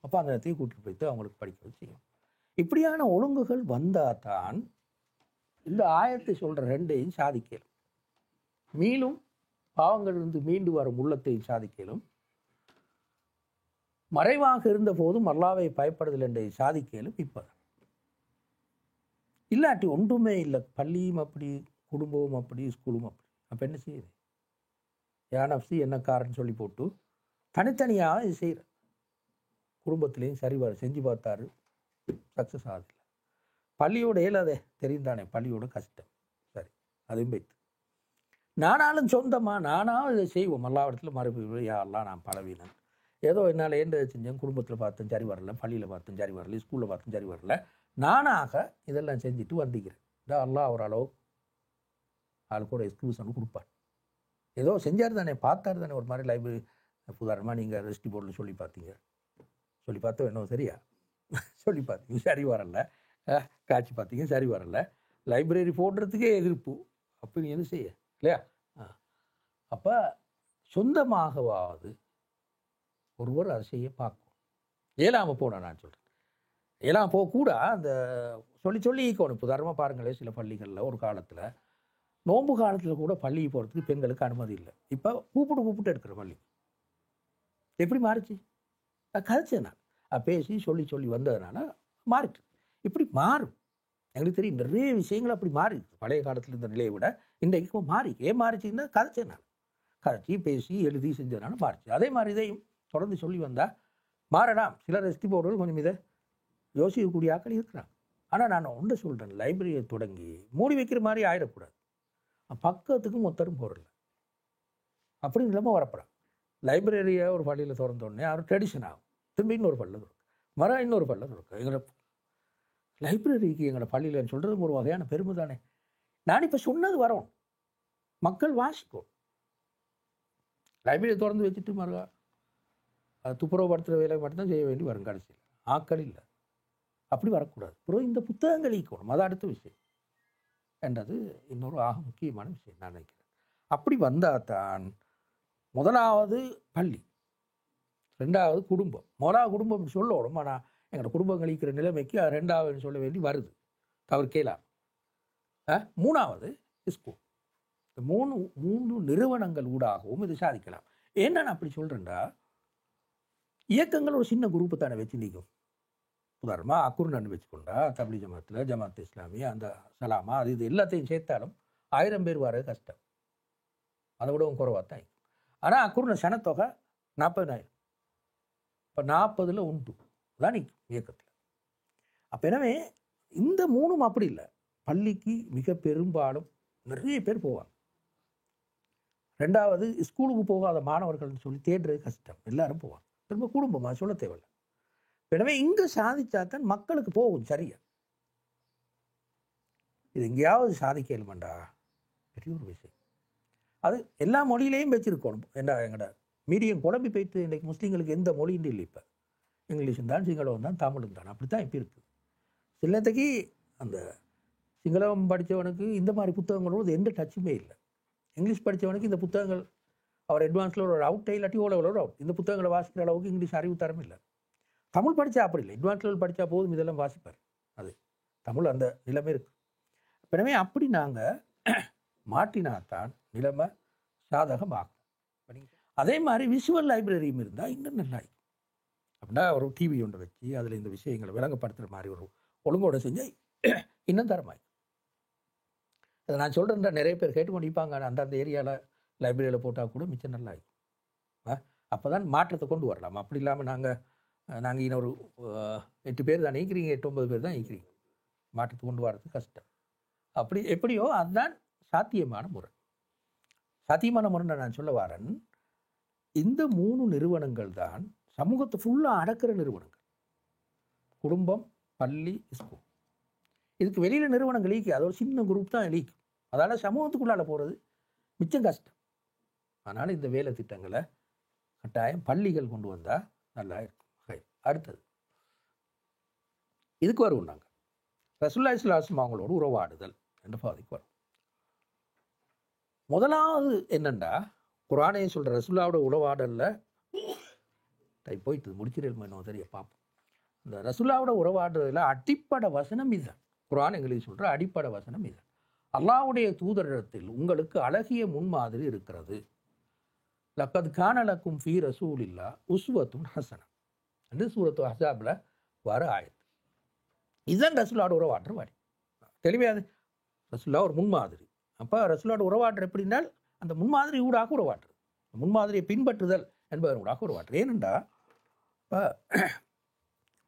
அப்போ அந்த இடத்தையும் கூட்டிகிட்டு போய்ட்டு அவங்களுக்கு படிக்க செய்யும். இப்படியான ஒழுங்குகள் வந்தால் தான் இந்த ஆயத்தை சொல்கிற ரெண்டையும் சாதிக்கலும், மீளும் பாவங்களிலிருந்து மீண்டு வரும் உள்ளத்தையும் சாதிக்கலும், மறைவாக இருந்த போதும் அல்லாவை பயப்படுதல் என்றை சாதிக்கலும். இப்போ இல்லாட்டி ஒன்றுமே இல்லை, பள்ளியும் அப்படி, குடும்பமும் அப்படி, ஸ்கூலும் அப்படி. அப்போ என்ன செய்யுது? யானப்சி என்ன காரன்னு சொல்லி போட்டு தனித்தனியாக இது செய்கிற. குடும்பத்திலையும் சரி செஞ்சு பார்த்தாரு, சக்ஸஸ் ஆகுதில்லை. பள்ளியோட இயலாதே தெரியும் தானே, பள்ளியோட கஷ்டம். சரி, அதையும் வைத்து நானாலும் சொந்தமாக நானாக இதை செய்வோம். எல்லா மறுபடியும் யாரெல்லாம் நான் பழவினேன், ஏதோ என்னால் ஏண்டதை செஞ்சேன், குடும்பத்தில் பார்த்தேன் சரி வரல, பள்ளியில் பார்த்தேன் சரி வரல, ஸ்கூலில் பார்த்தேன் சரி வரல, நானாக இதெல்லாம் செஞ்சுட்டு வந்திக்கிறேன். அல்லா ஓரளவு ஆள் கூட எக்ஸ்கியூஷன் கொடுப்பார். ஏதோ செஞ்சார் தானே, பார்த்தாரு தானே. ஒரு மாதிரி லைப்ரரி உதாரணமாக நீங்கள் ரெஸ்டி போர்டில் சொல்லி பார்த்தீங்க, சொல்லி பார்த்தோம் என்ன சரியா சொல்லி பார்த்தீங்க சரி வரல, காட்சி பார்த்தீங்க சரி வரல, லைப்ரரி போடுறதுக்கே எதிர்ப்பு. அப்போ நீ என்ன செய்ய இல்லையா? அப்போ சொந்தமாகவாவது ஒருவர் அதை செய்ய பார்க்கும். ஏழாமல் போனேன் நான் சொல்கிறேன், ஏழாமல் போகக்கூட அந்த சொல்லி ஈக்கணும். இப்போ உதாரணமாக பாருங்களேன், சில பள்ளிகளில் ஒரு காலத்தில் நோன்பு காலத்தில் கூட பள்ளிக்கு போகிறதுக்கு பெண்களுக்கு அனுமதி இல்லை. இப்போ கூப்பிட்டு எடுக்கிற பள்ளி எப்படி மாறிச்சு? கதைச்சேன் நான் பேசி சொல்லி வந்ததுனால மாறிட்டு. இப்படி மாறும், எங்களுக்கு தெரியும் நிறைய விஷயங்கள் அப்படி மாறி. பழைய காலத்தில் இந்த நிலையை விட இன்றைக்கு மாறி. ஏன் மாறிச்சுன்னா கதைச்சேன் நான், கதைச்சி பேசி எழுதி செஞ்சதுனால மாறிச்சு. அதே மாதிரி இதையும் தொடர்ந்து சொல்லி வந்தால் மாறலாம். சிலர் ரெஸ்டி போர்டுகள் கொஞ்சம் இதை யோசிக்கக்கூடிய ஆக்கள் இருக்கிறாங்க. ஆனால் நான் ஒன்றை சொல்கிறேன், லைப்ரரியை தொடங்கி மூடி வைக்கிற மாதிரி ஆயிடக்கூடாது. பக்கத்துக்கும் ஒத்தரும் போடல, அப்படி இல்லாமல் வரப்படாது. லைப்ரரியை ஒரு பள்ளியில் திறந்தோடனே அவர் ட்ரெடிஷன் ஆகும், திரும்பி இன்னொரு பள்ளியில் இருக்கும், இன்னொரு பள்ளியில் இருக்கும். எங்களோட லைப்ரரிக்கு எங்களோட பள்ளியில்னு சொல்கிறது ஒரு வகையான பெருமை தானே. நான் இப்போ சொன்னது வரோம், மக்கள் வாசிக்கும். லைப்ரரியை திறந்து வச்சுட்டு மறுகா துப்புரவுப்படுத்துகிற வேலை மட்டும்தான் செய்ய வேண்டி வரும். கடைசியில் ஆக்கள் இல்லை, அப்படி வரக்கூடாது. அப்புறம் இந்த புத்தகங்கள் ஈக்கணும், அது அடுத்த விஷயம் என்றது இன்னொரு ஆக முக்கியமான விஷயம் நான் நினைக்கிறேன். அப்படி வந்தால் தான் முதலாவது பள்ளி, ரெண்டாவது குடும்பம். முதலாவது குடும்பம் சொல்லணும், ஆனால் எங்களோட குடும்பங்கள் இருக்கிற நிலைமைக்கு ரெண்டாவது சொல்ல வேண்டி வருது, தவிர்க்கலாம். மூணாவது ஸ்கூல். இந்த மூன்று நிறுவனங்கள் ஊடாகவும் இது சாதிக்கலாம். ஏன்னா நான் அப்படி சொல்கிறேன்டா, இயக்கங்கள் ஒரு சின்ன குரூப்பு தானே வச்சு நிற்கும். உதாரணமாக அக்குர்னு வச்சுக்கொண்டா, தப்லீ ஜமாத்தில் ஜமாத் இஸ்லாமியா, அந்த சலாமா, அது இது எல்லாத்தையும் சேர்த்தாலும் 1000 பேர் வர கஷ்டம், அதை விடவும் குறைவாக தான். ஆனால் அக்குர்ன சனத்தொகை 40,000. இப்போ 40ல் உண்டு தான் நிற்கும் இயக்கத்தில். அப்போ எனவே இந்த மூணும் அப்படி இல்லை. பள்ளிக்கு மிக பெரும்பாலும் நிறைய பேர் போவாங்க. ரெண்டாவது ஸ்கூலுக்கு போகாத மாணவர்கள்னு சொல்லி தேடுறது கஷ்டம், எல்லாரும் போவாங்க. திரும்ப குடும்பமாக சொல்ல தேவையில்லை. எனவே இங்கே சாதிச்சாத்தான் மக்களுக்கு போகும் சரியா. இது எங்கேயாவது சாதிக்கலுமாண்டா பெரிய ஒரு விஷயம். அது எல்லா மொழியிலையும் வச்சிருக்கணும். என்ன எங்கட மீடியம் குழம்பி போய்த்து இன்றைக்கு முஸ்லீம்களுக்கு எந்த மொழின்னு இல்லை. இப்போ இங்கிலீஷும் தான், சிங்களம் தான், தமிழும் தான், அப்படி தான் இப்போ இருக்குது. சிலத்துக்கு அந்த சிங்களம் படித்தவனுக்கு இந்த மாதிரி புத்தகங்களோடு எந்த டச்சுமே இல்லை. இங்கிலீஷ் படித்தவனுக்கு இந்த புத்தகங்கள் அவர் அட்வான்ஸில் ஒரு அவுட்டே இல்லாட்டி ஓலவில் ஒரு அவுட். இந்த புத்தகங்களை வாசிக்கிற அளவுக்கு இங்கிலீஷ் அறிவு தரம் இல்லை. தமிழ் படித்தா அப்படி இல்லை, அட்வான்ஸ் லெவல் படித்தா போதும் இதெல்லாம் வாசிப்பார். அது தமிழ் அந்த நிலைமை இருக்குது. எனவே அப்படி நாங்கள் மாட்டினாத்தான் நிலைமை சாதகமாகும். அதே மாதிரி விஷுவல் லைப்ரரியும் இருந்தால் இன்னும் நல்லா இருக்கும். அப்படின்னா ஒரு டிவி ஒன்று வச்சு அதில் இந்த விஷயங்களை விளங்கப்படுத்துகிற மாதிரி ஒரு ஒழுங்கோடு செஞ்சால் இன்னும் தரமாய். அதை நான் சொல்கிறேன், நிறைய பேர் கேட்டு கொண்டிருப்பாங்க. அந்தந்த ஏரியாவில் லைப்ரரியில் போட்டால் கூட மிச்சம் நல்லா இருக்கும். அப்போ தான் மாற்றத்தை கொண்டு வரலாம். அப்படி இல்லாமல் நாங்கள் இன்னொரு 8 பேர் தான் நீக்கிறீங்க, 8-9 பேர் தான் நீக்கிறீங்க, மாற்றத்தை கொண்டு வர்றது கஷ்டம். அப்படி எப்படியோ அதுதான் சாத்தியமான முறை. சாத்தியமான முறை நான் சொல்ல வரேன், இந்த 3 நிறுவனங்கள் தான் சமூகத்தை ஃபுல்லாக அடக்கிற நிறுவனங்கள். குடும்பம், பள்ளி, ஸ்கூல். இதுக்கு வெளியில் நிறுவனங்கள் லீக்கு, அது ஒரு சின்ன குரூப் தான் லீக்கும். அதனால் சமூகத்துக்குள்ளால் போகிறது மிச்சம் கஷ்டம். அதனால் இந்த வேலை திட்டங்களை கட்டாயம் பள்ளிகள் கொண்டு வந்தால் நல்லா இருக்கும். அடுத்தது இதுக்கு வருவோம் நாங்கள். ரசூலுல்லாஹி ஸல்லல்லாஹு அலைஹி வஸல்லம் அவங்களோடு உறவாடுதல் என்ற பாதிக்கு வரும். முதலாவது என்னென்னா குர்ஆனே சொல்கிற ரசூலுல்லாவோட உறவாடலில் போயிட்டு முடிச்சிருமா இன்னும் தெரிய பார்ப்போம். இந்த ரசூலுல்லாவோட உறவாடுறதுல அடிப்படை வசனம் இதுதான். குர்ஆன் எங்களுக்கு சொல்கிற அடிப்படை வசனம் இதுதான். அல்லாஹ்வுடைய தூதரிடத்தில் உங்களுக்கு அழகிய முன்மாதிரி இருக்கிறது. லக்கத் கான லக்கும் ஃபீ ரசூலில்லாஹ் உஸ்வத்துன் ஹஸனா என்று சூரத்து அஹ்ஸாபில் வர ஆயத்து. இதுதான் ரசூலுல்லாவோட உறவாடுற வழி. தெளிவாது. ரசூலுல்லாஹ் ஒரு முன்மாதிரி. அப்போ ரசூலுல்லாவோட உறவாடுற எப்படின்னால் அந்த முன்மாதிரி ஊடாக உறவாடுறது, முன்மாதிரியை பின்பற்றுதல் என்பதன் ஊடாக உறவாடுறது. ஏனென்றா இப்போ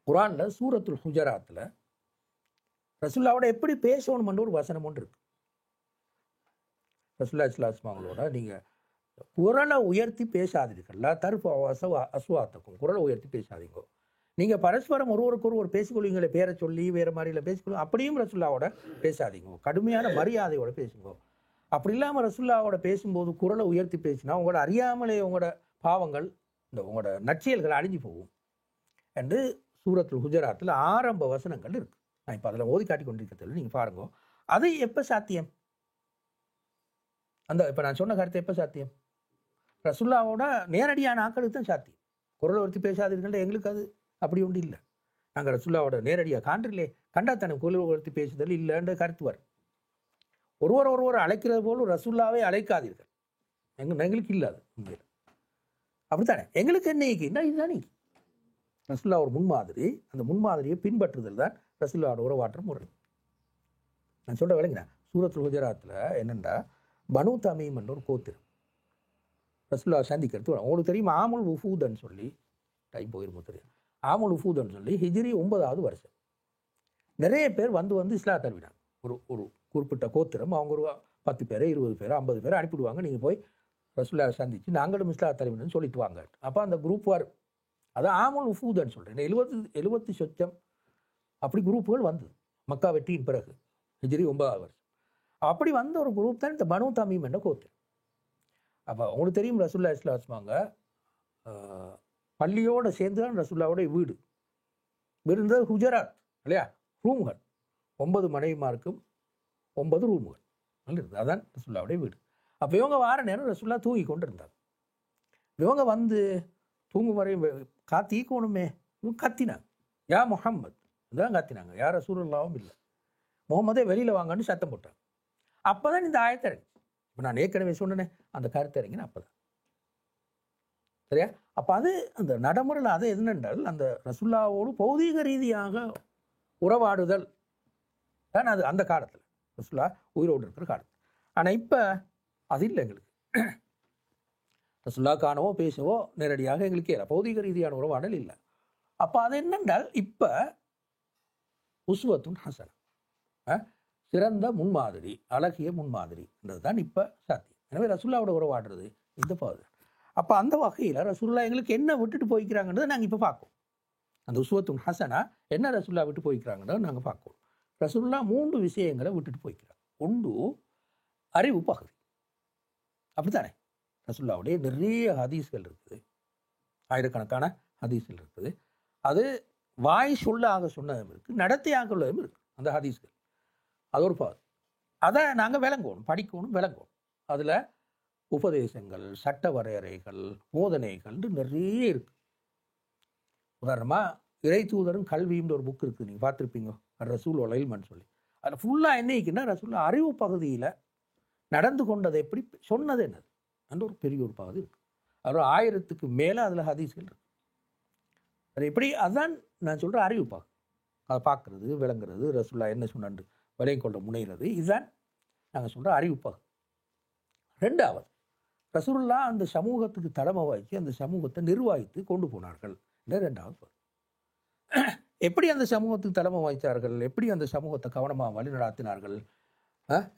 குர்ஆனில் சூரத்துல் ஹுஜராத்தில் ரசூலுல்லாவோட எப்படி பேசணும்னு ஒரு வசனம் ஒன்று இருக்குது. ரசூலுல்லாஹி ஸல்லல்லாஹு அலைஹி வஸல்லம் நீங்கள் குரலை உயர்த்தி பேசாதீர்கள். தர்ஃபு அஸ்வாத்தக்கும், குரலை உயர்த்தி பேசாதீங்க. நீங்கள் பரஸ்பரம் ஒருவருக்கொருவர் பேசிக்கொள்வீங்களே, பேரை சொல்லி வேறு மாதிரியில் பேசிக்கொள்ளும், அப்படியும் ரசூலுல்லாவோட பேசாதீங்க. கடுமையான மரியாதையோட பேசுங்க. அப்படி இல்லாமல் ரசூலுல்லாவோட பேசும்போது குரலை உயர்த்தி பேசினா உங்களோட அறியாமலே உங்களோட பாவங்கள், உங்களோட நற்செயல்கள் அழிஞ்சு போகும் என்று சூரத்துல் ஹுஜராத்தில் ஆரம்ப வசனங்கள் இருக்குது. நான் இப்போ அதில் ஓதி காட்டி கொண்டிருக்கிறதில்ல, நீங்கள் பாருங்க. அது எப்போ சாத்தியம்? அந்த இப்போ நான் சொன்ன கருத்து எப்போ சாத்தியம்? ரசூலுல்லாவோட நேரடியான ஆக்களுக்கு தான் சாத்தியம். குரலை உயர்த்தி பேசாதீர்கள் எங்களுக்கு அது அப்படி ஒன்று இல்லை. நாங்கள் ரசூலுல்லாவோட நேரடியாக காண்டிலே கண்டா தானே குரலை உயர்த்தி பேசுதல் இல்லைன்ற கருத்து வரும். ஒருவர் அழைக்கிறது போல ரசூலுல்லாவை அழைக்காதீர்கள், எங்களுக்கு இல்லாது உண்மையில் அப்படித்தானே. எங்களுக்கு என்ன இதுதானே ரசூலுல்லாஹ் ஒரு முன்மாதிரி. அந்த முன்மாதிரியை பின்பற்றுதல் தான் ரசூலுல்லாவோட உறவாற்ற முறை. நான் சொல்கிற விளங்கினேன். சூரத்துல் ஹுஜராத்தில் என்னென்னா பனு தமீம் என்ற ஒரு கோத்திரம் ரசூலுல்லாஹ் சந்திக்கிறது வரும். உங்களுக்கு தெரியும் ஆமுல் உஃபூதன்னு சொல்லி, டைம் போயிருமோ தெரியும், ஆமுல் உஃபூதன்னு சொல்லி ஹிஜ்ரி 9வது வருஷம் நிறைய பேர் வந்து இஸ்லாம் தருவினாங்க. ஒரு குறிப்பிட்ட கோத்திரம் அவங்க ஒரு 10 பேர் 20 பேர் 50 பேர் அனுப்பிடுவாங்க. நீங்கள் போய் ரசூலுல்லாஹ் சந்தித்து நாங்களும் இஸ்லாம் தருவினு சொல்லிட்டு வாங்க. அப்போ அந்த குரூப் வரும். அதான் ஆமுல் உஃபூதன்னு சொல்கிறேன். 70 சொச்சம் அப்படி குரூப்புகள் வந்தது மக்கா வெற்றியின் பிறகு ஹிஜ்ரி 9வது வருஷம். அப்படி வந்த ஒரு குரூப் தான் இந்த பனு தமீம் என்ற கோத்திரம். அப்போ உங்களுக்கு தெரியும் ரசூலுல்லாஹி ஸல்லல்லாஹு அலைஹி வஸல்லம் பள்ளியோடு சேர்ந்து தான் ரசூலுல்லாஹ்வுடைய வீடு இருந்தது ஹுஜராத் இல்லையா, ரூம்கள். 9 மனைவிமாருக்கும் 9 ரூம்கள் இருக்குது. அதான் ரசூலுல்லாஹ்வுடைய வீடு. அப்போ இவங்க வார நேரம் ரசூலுல்லாஹ் தூங்கி கொண்டு இருந்தாங்க. இவங்க வந்து தூங்கும் வரையும் காத்திக்கணுமே, இவங்க கத்தினாங்க, யா முஹம்மத் இதான் கத்தினாங்க. யார் ரசூலுல்லாஹும் இல்லை, முகமதே வெளியில் வாங்கன்னு சத்தம் போட்டாங்க. அப்போ தான் இந்த ஆயத்தை இறங்கி. இப்போ நான் ஏற்கனவே சொன்னேன் அந்த கருத்தை இறங்கினேன் அப்போ தான் சரியா. அப்போ அது அந்த நடைமுறையில் அது என்னென்றால் அந்த ரசூலுல்லாஹ்வோடு பௌதீக ரீதியாக உறவாடுதல் தான் அது அந்த காலத்தில் ரசூலுல்லாஹ் உயிரோடு இருக்கிற காலத்தில். ஆனால் இப்போ அது இல்லை எங்களுக்கு. ரசூலுல்லாஹ் காணவோ பேசவோ நேரடியாக எங்களுக்கு இல்லை, பௌதீக ரீதியான உறவாடல் இல்லை. அப்போ அது என்னென்றால் இப்போ உஸ்வத்துன் ஹஸனா, சிறந்த முன்மாதிரி, அழகிய முன்மாதிரின்றது தான் இப்போ சாத்தியம். எனவே ரசூலுல்லாவோட உறவாடுறது இந்த பாது. அப்போ அந்த வகையில் ரசூலுல்லாஹ் எங்களுக்கு என்ன விட்டுட்டு போய்க்கிறாங்கன்றதை நாங்கள் இப்போ பார்க்கோம். அந்த உஸ்வத்துன் ஹஸனா என்ன ரசூலுல்லாஹ் விட்டு போய்க்கிறாங்கன்றதை நாங்கள் பார்க்கணும். ரசூலுல்லாஹ் 3 விஷயங்களை விட்டுட்டு போய்க்கிறாங்க. ஒன்று அறிவு பகுதி. அப்படித்தானே ரசூலுல்லாஹ்வுடைய நிறைய ஹதீஸ்கள் இருக்குது, ஆயிரக்கணக்கான ஹதீஸ்கள் இருக்குது. அது வாய் சொல்லாக சொன்னதும் இருக்குது, நடத்தையாக உள்ளதும் இருக்குது அந்த ஹதீஸ்கள். அது ஒரு பாது. அதை நாங்கள் விளங்கணும், படிக்கணும், விளங்கணும். அதில் உபதேசங்கள், சட்ட வரையறைகள், போதனைகள் நிறைய இருக்குது. உதாரணமாக இறை தூதரும் கல்வியும்னு ஒரு புக் இருக்குது, நீங்கள் பார்த்துருப்பீங்க, ரசூல் ஒலைல்மன்னு சொல்லி. அதில் ஃபுல்லாக என்ன இருக்குன்னா ரசூலுல்லாஹ் அறிவு பகுதியில் நடந்து கொண்டதை எப்படி சொன்னது என்னது அந்த ஒரு பெரிய ஒரு பகுதி இருக்குது. அது 1000க்கு மேலே அதில் ஹதீஸ்கள் இருக்குது. அது எப்படி, அதுதான் நான் சொல்கிற அறிவு பகுதி. அதை பார்க்குறது, விளங்குறது, ரசூலுல்லாஹ் என்ன சொன்னான்னு விளங்கிக் கொள்ள முனைகிறது, இதுதான் நாங்கள் சொல்கிற அறிவு பகுதி. 2வது ரசூலுல்லாஹ் அந்த சமூகத்துக்கு தலைமை வகித்து அந்த சமூகத்தை நிர்வகித்து கொண்டு போனார்கள் என்ற 2வது பகுதி. எப்படி அந்த சமூகத்துக்கு தலைமை வகித்தார்கள், எப்படி அந்த சமூகத்தை கவனமாக வழிநடாத்தினார்கள்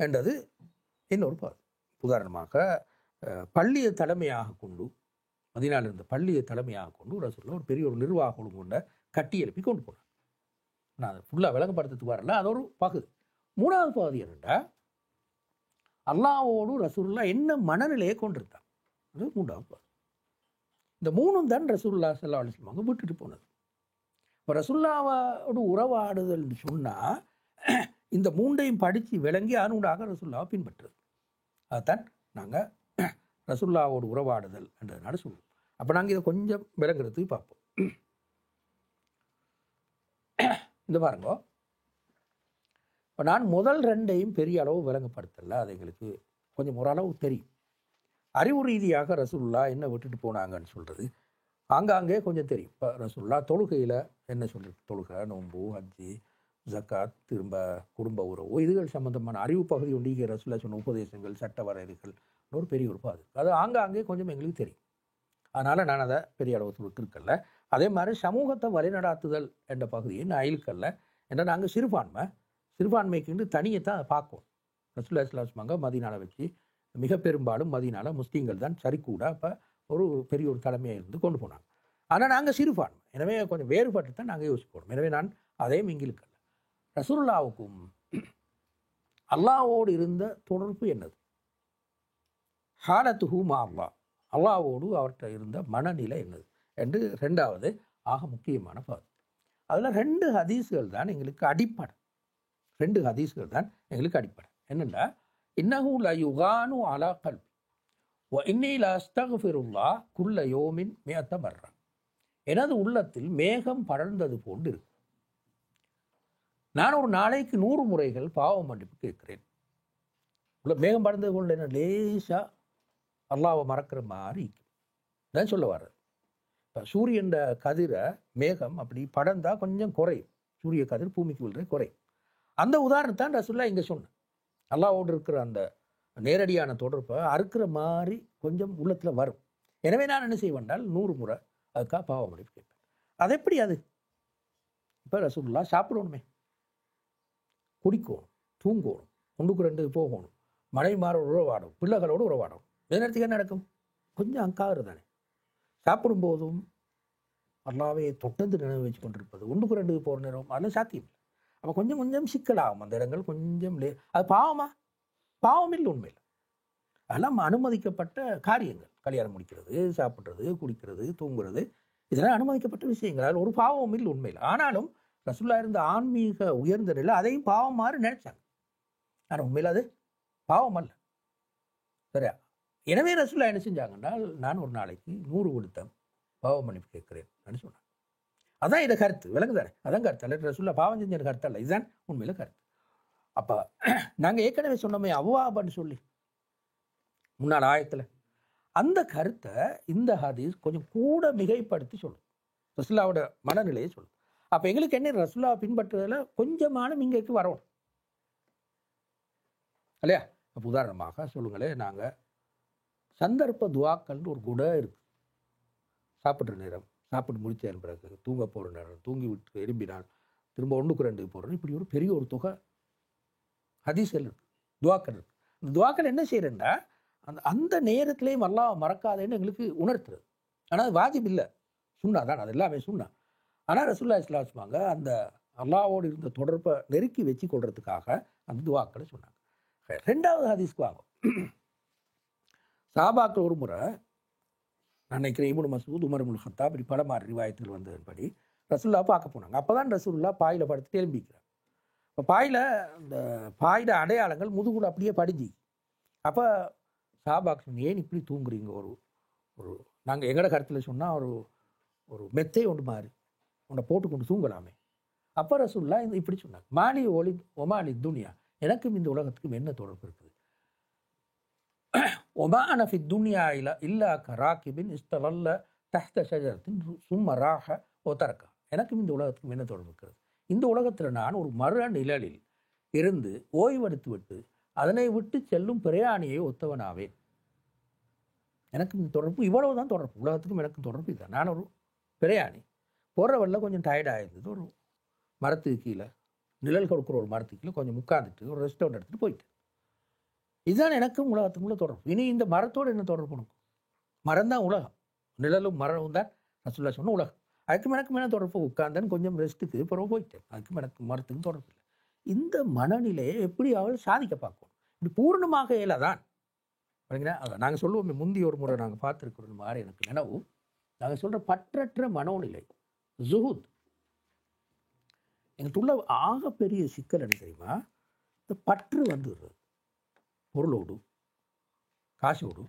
என்றது இன்னொரு பகுதி. உதாரணமாக பள்ளியை தலைமையாக கொண்டு, மதீனாவில் இருந்த பள்ளியை தலைமையாக கொண்டு ரசூலுல்லாஹ் ஒரு பெரிய ஒரு நிர்வாக ஒழுங்கு கொண்ட கட்டி எழுப்பி கொண்டு போனார். நான் அதை ஃபுல்லாக விளங்கப்படுத்துறதுக்கு வரல, அது ஒரு பகுதி. 3வது பகுதி என்னென்னா அல்லாஹ்வோடு ரசூலுல்லாஹ் என்ன மனநிலையை கொண்டிருந்தாங்க, அது 3வது பகுதி. இந்த 3ம் தான் ரசூலுல்லாஹ் ஸல்லல்லாஹு அலைஹி வஸல்லம் விட்டுட்டு போனது. இப்போ ரசூலுல்லாஹ்வோடு உறவாடுதல் சொன்னால் இந்த மூண்டையும் படித்து விளங்கி அதனூடாக ரசூல்லாவை பின்பற்றுறது. அதுதான் நாங்கள் ரசூல்லாவோடு உறவாடுதல் என்றதுனால சொல்லுவோம். அப்போ நாங்கள் இதை கொஞ்சம் விளங்குறதுக்கு பார்ப்போம். இந்த பாருங்க, இப்போ நான் முதல் ரெண்டையும் பெரிய அளவு விளங்கப்படுத்தல, அது எங்களுக்கு கொஞ்சம் ஓரளவு தெரியும். அறிவு ரீதியாக ரசூலுல்லா என்ன விட்டுட்டு போனாங்கன்னு சொல்கிறது ஆங்காங்கே கொஞ்சம் தெரியும். இப்போ ரசூலுல்லா தொழுகையில் என்ன சொல்கிறது, தொழுகை, நோன்பு, ஹஜ்ஜி, ஜக்காத், திரும்ப குடும்ப உறவு, இதுகள் சம்பந்தமான அறிவு பகுதி ஒன்றிய ரசூலுல்லா சொன்ன உபதேசங்கள், சட்ட வரையறைகள் ஒரு பெரிய உறுப்பு. அது ஆங்காங்கே கொஞ்சம் எங்களுக்கு தெரியும். அதனால் நான் அதை பெரிய அளவு இருக்கல. அதே மாதிரி சமூகத்தை வழிநடாத்துதல் என்ற பகுதியை நான் இழுக்கல்ல. ஏன்னா நாங்கள் சிறுபான்மைக்கு தனியைத்தான் அதை பார்ப்போம். ரசூலுல்லாஹி ஸல்லல்லாஹு அலைஹி வஸல்லம் மதீனாவை வச்சு மிக பெரும்பாலும் மதீனால முஸ்லீம்கள் தான் சரி கூட அப்போ ஒரு பெரிய ஒரு தலைமையாக இருந்து கொண்டு போனாங்க. ஆனால் நாங்கள் சிறுபான்மை, எனவே கொஞ்சம் வேறுபட்டு தான் நாங்கள் யோசிக்கணும். எனவே நான் அதையும் இங்கே இழுக்கல. ரசூலுல்லாவுக்கும் அல்லாஹ்வோடு இருந்த தொடர்பு என்னது, ஹாலத்துஹு மா அல்லாஹ், அல்லாஹ்வோடு அவர்கிட்ட இருந்த மனநிலை என்னது என்று ரெண்டாவது ஆக முக்கியமான பகுதி. அதில் 2 ஹதீஸ்கள் தான் எங்களுக்கு அடிப்படை. 2 ஹதீஸ்கள் தான் எங்களுக்கு அடிப்படை. என்னென்னா, இன்னஹு லா யுகானு அலா கல்பி வ இன்னி லா அஸ்தக்ஃபிருல்லாஹ் குல்ல யோமின் மிஅத்த மர்ரா. எனது உள்ளத்தில் மேகம் படர்ந்தது போன்று இருக்கு. நான் ஒரு நாளைக்கு 100 முறைகள் பாவ மன்னிப்பு கேட்கிறேன். மேகம் படர்ந்தது போன்று என்ன, லேசாக அல்லாஹ்வை மறக்கிற மாதிரி தான் சொல்ல வர்றது. இப்போ சூரியன் கதிரை மேகம் அப்படி படர்ந்தால் கொஞ்சம் குறையும், சூரிய கதிர் பூமிக்கு விழுற குறையும். அந்த உதாரணத்தான் ரசூலுல்லாஹ் இங்கே சொன்னேன். அல்லாஹ்வோடு இருக்கிற அந்த நேரடியான தொடர்பை அறுக்கிற மாதிரி கொஞ்சம் உள்ளத்தில் வரும். எனவே நான் என்ன செய்வேன்னால் 100 முறை அதுக்காக பாவ மன்னிப்பு கேட்பேன். அது எப்படி அது? இப்போ ரசூலுல்லாஹ் சாப்பிடணுமே, குடிக்கணும், தூங்கணும், 1க்கு 2 போகணும், மனைவிமாரோடு உறவாடணும், பிள்ளைகளோடு உறவாடணும். எந்த நேரத்துக்கு என்ன நடக்கும்? கொஞ்சம் அங்காறு தானே. சாப்பிடும்போதும் அல்லாவே தொட்டந்து நினைவு வச்சு கொண்டிருப்பது, 1க்கு 2 போகிற நேரம் அதெல்லாம் சாத்தியம். அப்போ கொஞ்சம் கொஞ்சம் சிக்கலாகும் அந்த இடங்கள், கொஞ்சம் அது பாவமா? பாவமில்லை, உண்மையில் அதெல்லாம் அனுமதிக்கப்பட்ட காரியங்கள். கல்யாணம் முடிக்கிறது, சாப்பிட்றது, குடிக்கிறது, தூங்குறது, இதெல்லாம் அனுமதிக்கப்பட்ட விஷயங்கள். அதில் ஒரு பாவம் இல்லை உண்மையில். ஆனாலும் ரசூலுல்லாஹ் இருந்த ஆன்மீக உயர்ந்த நிலை அதையும் பாவம் மாதிரி நினைச்சாங்க. ஆனால் உண்மையில் அது பாவம் அல்ல, சரியா? எனவே ரசூலுல்லாஹ் என்ன செஞ்சாங்கன்னா, நான் ஒரு நாளைக்கு 100 விடுத்தம் பாவ மன்னிப்பு கேட்கிறேன் அப்படின்னு சொன்னாங்க. அதான் இதை கருத்து, விளங்குதானே? அதான் கருத்து. அல்ல ரசூலுல்லாஹ் பாவம் செஞ்ச கருத்து அல்ல, இதுதான் உண்மையில் கருத்து. அப்போ நாங்கள் ஏற்கனவே சொன்னோமே அவ்வாபன்னு சொல்லி முன்னாள் ஆயத்தில், அந்த கருத்தை இந்த ஹதீஸ் கொஞ்சம் கூட மிகைப்படுத்தி சொல்லும், ரசூலுல்லாஹ்வோட மனநிலையை சொல்லும். அப்போ எங்களுக்கு என்ன, ரசூலுல்லாஹ் பின்பற்றுறதுல கொஞ்சமான இங்கேக்கு வரணும் இல்லையா? அப்போ உதாரணமாக சொல்லுங்களேன், நாங்கள் சந்தர்ப்ப துவாக்கள்னு ஒரு குணம் இருக்குது. சாப்பிட்ற நேரம், சாப்பிட்டு முடிச்ச பிறகு, தூங்க போகிற நேரம், தூங்கி விட்டு எழும்பினால் திரும்ப 1க்கு 2 போடுறோம். இப்படி ஒரு பெரிய ஒரு தொகை ஹதீஸ்கள் இருக்குது, துவாக்கள் இருக்குது. இந்த துவாக்கள் என்ன செய்யறேன்னா, அந்த நேரத்திலேயும் அல்லாஹ் மறக்காதேன்னு எங்களுக்கு உணர்த்துறது. ஆனால் அது வாஜிப் இல்லை, சுன்னா தான், அது எல்லாமே சுன்னா. ஆனால் ரசூலுல்லாஹி ஸல்லல்லாஹு அலைஹி வஸல்லம் அந்த அல்லாஹ்வோடு இருந்த தொடர்பை நெருக்கி வச்சு கொள்றதுக்காக அந்த துவாக்களை சொன்னாங்க. 2வது ஹதீஸ்க்கு வாங்க. சஹாபாக்கள் ஒரு முறை, நான் நினைக்கிறேன் இப்னு மஸ்ஊத், உமர் இப்னு கத்தாப், இப்படி பல மாதிரி ரிவாயத்தில் வந்ததன்படி ரசூலுல்லாஹ் பார்க்க போனாங்க. அப்போ தான் ரசூலுல்லாஹ் பாயில் படுத்து எழும்பிக்கிறார். இப்போ பாயில் இந்த பாயில அடையாளங்கள் முதுகுல அப்படியே படிஞ்சு. அப்போ சஹாபாக்கள் ஏன் இப்படி தூங்குறீங்க, ஒரு நாங்கள் எங்கட கருத்தில் சொன்னால் ஒரு மெத்தை ஒன்று மாதிரி உன்னை போட்டுக்கொண்டு தூங்கலாமே. அப்போ ரசூலுல்லாஹ் இப்படி சொன்னாங்க, மாலி ஒலி ஒமாலி துனியா, எனக்கும் இந்த உலகத்துக்கும் என்ன தொடர்பு இருக்குது? ஒமா அனஃபி துனியா இல்லா கராக்கிபின் இஸ்தலல்ல தஹ்த ஷஜரத்தின் சும்ம ராஹ ஒத்தரக்கா. எனக்கும் இந்த உலகத்துக்கும் என்ன தொடர்பு இருக்கிறது? இந்த உலகத்தில் நான் ஒரு மர நிழலில் இருந்து ஓய்வெடுத்து விட்டு அதனை விட்டு செல்லும் பிரயாணியை ஒத்தவனாவேன். எனக்கும் இந்த தொடர்பு இவ்வளவுதான் தொடர்பு, உலகத்துக்கும் எனக்கும் தொடர்பு இதுதான். நான் ஒரு பிரயாணி, போகிற வழியில் கொஞ்சம் டயர்டாக இருந்தது, ஒரு மரத்துக்கு கீழே, நிழல் கொடுக்குற ஒரு மரத்துக்கு கீழே கொஞ்சம் உட்காந்துட்டு ஒரு ரெஸ்டாரண்ட் எடுத்துகிட்டு போயிட்டு, இதுதான் எனக்கும் உலகத்துக்குள்ள தொடர்பு. இனி இந்த மரத்தோடு என்ன தொடர்பு? உனக்கும் மரம் தான் உலகம், நிழலும் மரமும் தான் ரசூலுல்லாஹ் சொன்ன உலகம். அதுக்கும் எனக்கும் என்ன தொடர்பு? உட்கார்ந்தேன், கொஞ்சம் ரெஸ்ட்டுக்கு பிறகு போயிட்டேன், அதுக்கும் எனக்கு மரத்துக்கும் தொடர்பு இல்லை. இந்த மனநிலையை எப்படி அவள் சாதிக்க பார்க்கணும்? இப்படி பூர்ணமாக இயலாதான். அதை நாங்கள் சொல்லுவோமே, முந்தி ஒரு முறை நாங்கள் பார்த்துருக்கிறோம் மாதிரி எனக்கு நினைவு, நாங்கள் சொல்கிற பற்றற்ற மனோநிலை ஜுஹூத். எங்களுக்கு உள்ள ஆகப்பெரிய சிக்கல் என்ன தெரியுமா? இந்த பற்று வந்துடுறது பொருளோடு, காசோடு,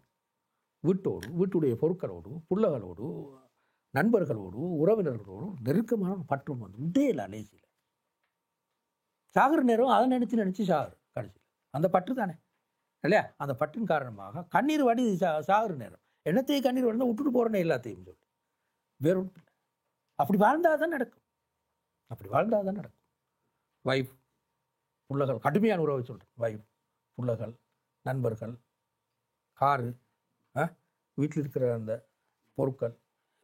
வீட்டோடு, வீட்டுடைய பொருட்களோடு, பிள்ளைகளோடு, நண்பர்களோடு, உறவினர்களோடு நெருக்கமான ஒரு பற்றும் வந்து உண்டேல லேசியில். சாகுற நேரம் அதை நினச்சி சாகுறு கடைசியில். அந்த பற்று தானே இல்லையா? அந்த பற்றின் காரணமாக கண்ணீர் வடி சாகுற நேரம் என்னத்தையும் கண்ணீர் வடிந்தால் விட்டுட்டு போகிறேன்னே எல்லாத்தையும் சொல்லி வேறு ஒன்றும் இல்லை. அப்படி வாழ்ந்தால் தான் நடக்கும். அப்படி வாழ்ந்தால் தான் நடக்கும். வைஃப், பிள்ளைகள், கடுமையான உறவை சொல்கிறேன். வைஃப், பிள்ளைகள், நண்பர்கள், காரு, வீட்டில் இருக்கிற அந்த பொருட்கள்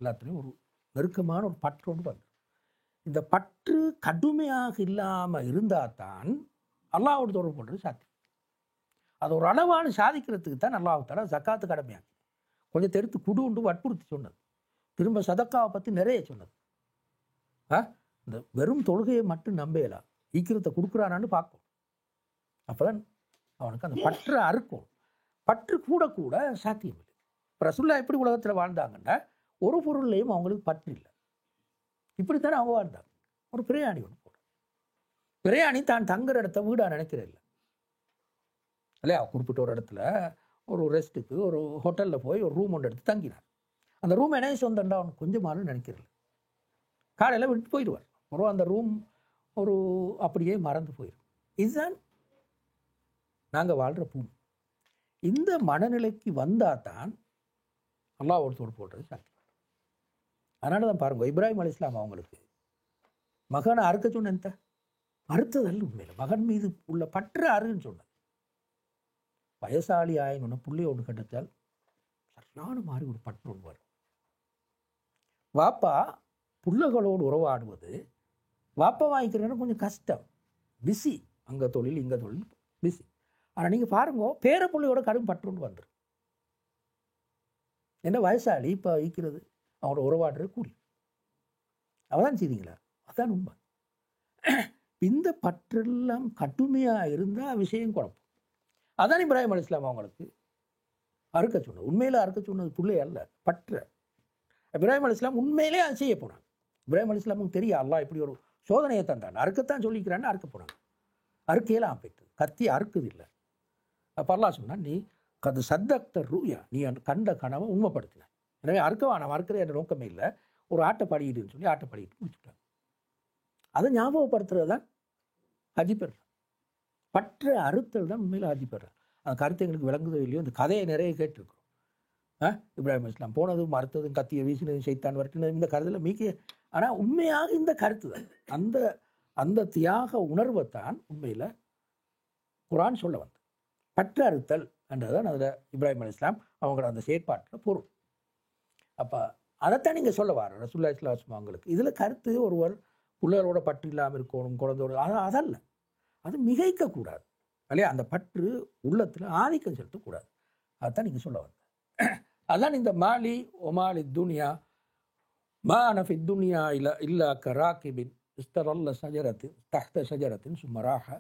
எல்லாத்துலேயும் ஒரு நெருக்கமான ஒரு பற்று ஒன்று வந்து. இந்த பற்று கடுமையாக இல்லாமல் இருந்தால் தான் அல்லாஹ்வோடு தொடர்பு பண்ணுறது சாத்தியம். அது ஒரு அளவான சாதிக்கிறதுக்கு தான் அல்லாஹ் ஜக்காத்து கடமையாக்கி கொஞ்சம் தெரித்து குடுண்டு வற்புறுத்தி சொன்னது. திரும்ப சதக்காவை பற்றி நிறைய சொன்னது. இந்த வெறும் தொழுகையை மட்டும் நம்பலாம், ஈக்கிரத்தை கொடுக்குறானான்னு பார்க்கும். அப்போ தான் அவனுக்கு அந்த பற்று அறுக்கும். பற்று கூட கூட சாத்தியம் இல்லை. இப்போ ரசூல்லா எப்படி உலகத்தில் வாழ்ந்தாங்கன்னா ஒரு பொருள்லையும் அவங்களுக்கு பற்று இல்லை. இப்படித்தானே அவங்க வாழ்ந்தாங்க. ஒரு பிரயாணி ஒன்று போடும். பிரயாணி தான் தங்குற இடத்த வீடாக நினைக்கிறதில்ல இல்லையா? குறிப்பிட்ட ஒரு இடத்துல ஒரு ரெஸ்ட்டுக்கு ஒரு ஹோட்டலில் போய் ஒரு ரூம் ஒன்று எடுத்து தங்கினார். அந்த ரூம் என்ன சொந்தண்டா அவனுக்கு கொஞ்சமாலும் நினைக்கிறதில்ல. காலையில் விட்டு போயிடுவார். ஒரு அந்த ரூம் ஒரு அப்படியே மறந்து போயிடும். இதுதான் நாங்கள் வாழ்கிற பூமி. இந்த மனநிலைக்கு வந்தால் தான் அல்லாஹ்வோடு தொடர்பு போடுறது சாத்தியம். அதனால தான் பாருங்கள், இப்ராஹிம் அலைஹிஸ்ஸலாம் அவங்களுக்கு மகனை அறுக்க சொன்ன அறுத்ததல்ல உண்மையில் மகன் மீது உள்ள பற்று அருன்னு சொன்னது. வயசாளி ஆயின்னு புள்ளி ஒன்று கண்டத்தால் சரியான மாதிரி ஒரு பற்று ஒன்று வரும். வாப்பா புள்ளைகளோடு உறவாடுவது வாப்பா வாங்கிக்கிறேன்னு கொஞ்சம் கஷ்டம், பிஸி, அங்கே தொழில் இங்கே தொழில் பிஸி. ஆனால் நீங்கள் பாருங்க, பேர பிள்ளையோட கடும் பற்று ஒன்று வந்துடும். என்ன வயசாளி இப்போ ஈக்கிறது அவங்களோட உறவாடுறது கூடி அவதான் செய்தீங்களா? அதான் உண்மை. இந்த பற்றெல்லாம் கடுமையாக இருந்தால் விஷயம் குழப்பம். அதான் இப்ராஹிம் அலைஹிஸ்ஸலாம் அவங்களுக்கு அறுக்க சொன்னது. உண்மையில அறுக்க சொன்னது பிள்ளை அல்ல, பற்ற. இப்ராஹிம் அலைஹிஸ்ஸலாம் உண்மையிலே அது செய்ய போனாங்க. இப்ராஹிம் அலைஹிஸ்ஸலாமுக்கு தெரியும் அல்லாஹ் இப்படி ஒரு சோதனையை தந்தான், அறுக்கத்தான் சொல்லிக்கிறான்னு அறுக்க போனாங்க. அறுக்கையெல்லாம் போயிட்டு கத்தி அறுக்குது இல்லை. அப்போ அல்லாஹ் சொன்னால், நீ கது சத்தக்த ரூயா, நீ கண்ட கனவை உண்மைப்படுத்தின, எனவே அறுக்கவா, நான் அறுக்கிற என்ற நோக்கமே இல்லை, ஒரு ஆட்டை பாடிக்கிட்டுன்னு சொல்லி ஆட்டை பாடிக்கிட்டு முடிச்சுட்டாங்க. அதை ஞாபகப்படுத்துறது தான் ஹஜ்ஜி பெற. பற்ற அறுத்தல் தான் உண்மையில் ஹஜ்ஜி பெற. அந்த கருத்தை எங்களுக்கு விளங்குதோ இல்லையோ, இந்த கதையை நிறைய கேட்டிருக்கிறோம். இப்ராஹிம் அலைஹிஸ்ஸலாம் போனதும் மறுத்ததும் கத்தியை வீசினதும் சைத்தான் வரட்டினதும் இந்த கருத்தில் மீக்கிய. ஆனால் உண்மையாக இந்த கருத்து தான், அந்த அந்த தியாக உணர்வைத்தான் உண்மையில் குர்ஆன் சொல்ல வந்து பற்ற அறுத்தல் என்றதான் அதில் இப்ராஹிம் அலைஹிஸ்ஸலாம் அவங்களோட அந்த செயற்பாட்டில் பொருள். அப்போ அதைத்தான் நீங்கள் சொல்ல வர ரசூலுல்லாஹி ஸல்லல்லாஹு அலைஹி வஸல்லம் அவங்களுக்கு. இதில் கருத்து ஒருவர் பிள்ளைகளோட பற்று இல்லாமல் இருக்கணும், குழந்தையோட, அதல்ல. அது மிகைக்கக்கூடாது இல்லையா? அந்த பற்று உள்ளத்தில் ஆதிக்கம் செலுத்தக்கூடாது. அதுதான் நீங்கள் சொல்ல வந்த. அதான் இந்த மாலி ஒமாலி துனியா மா நஃபி துனியா இல்லா கராக்கிபின் இஸ்தரல்ல சஜரத்தின் தஹ்த ஷஜரத்தின் சும்மராக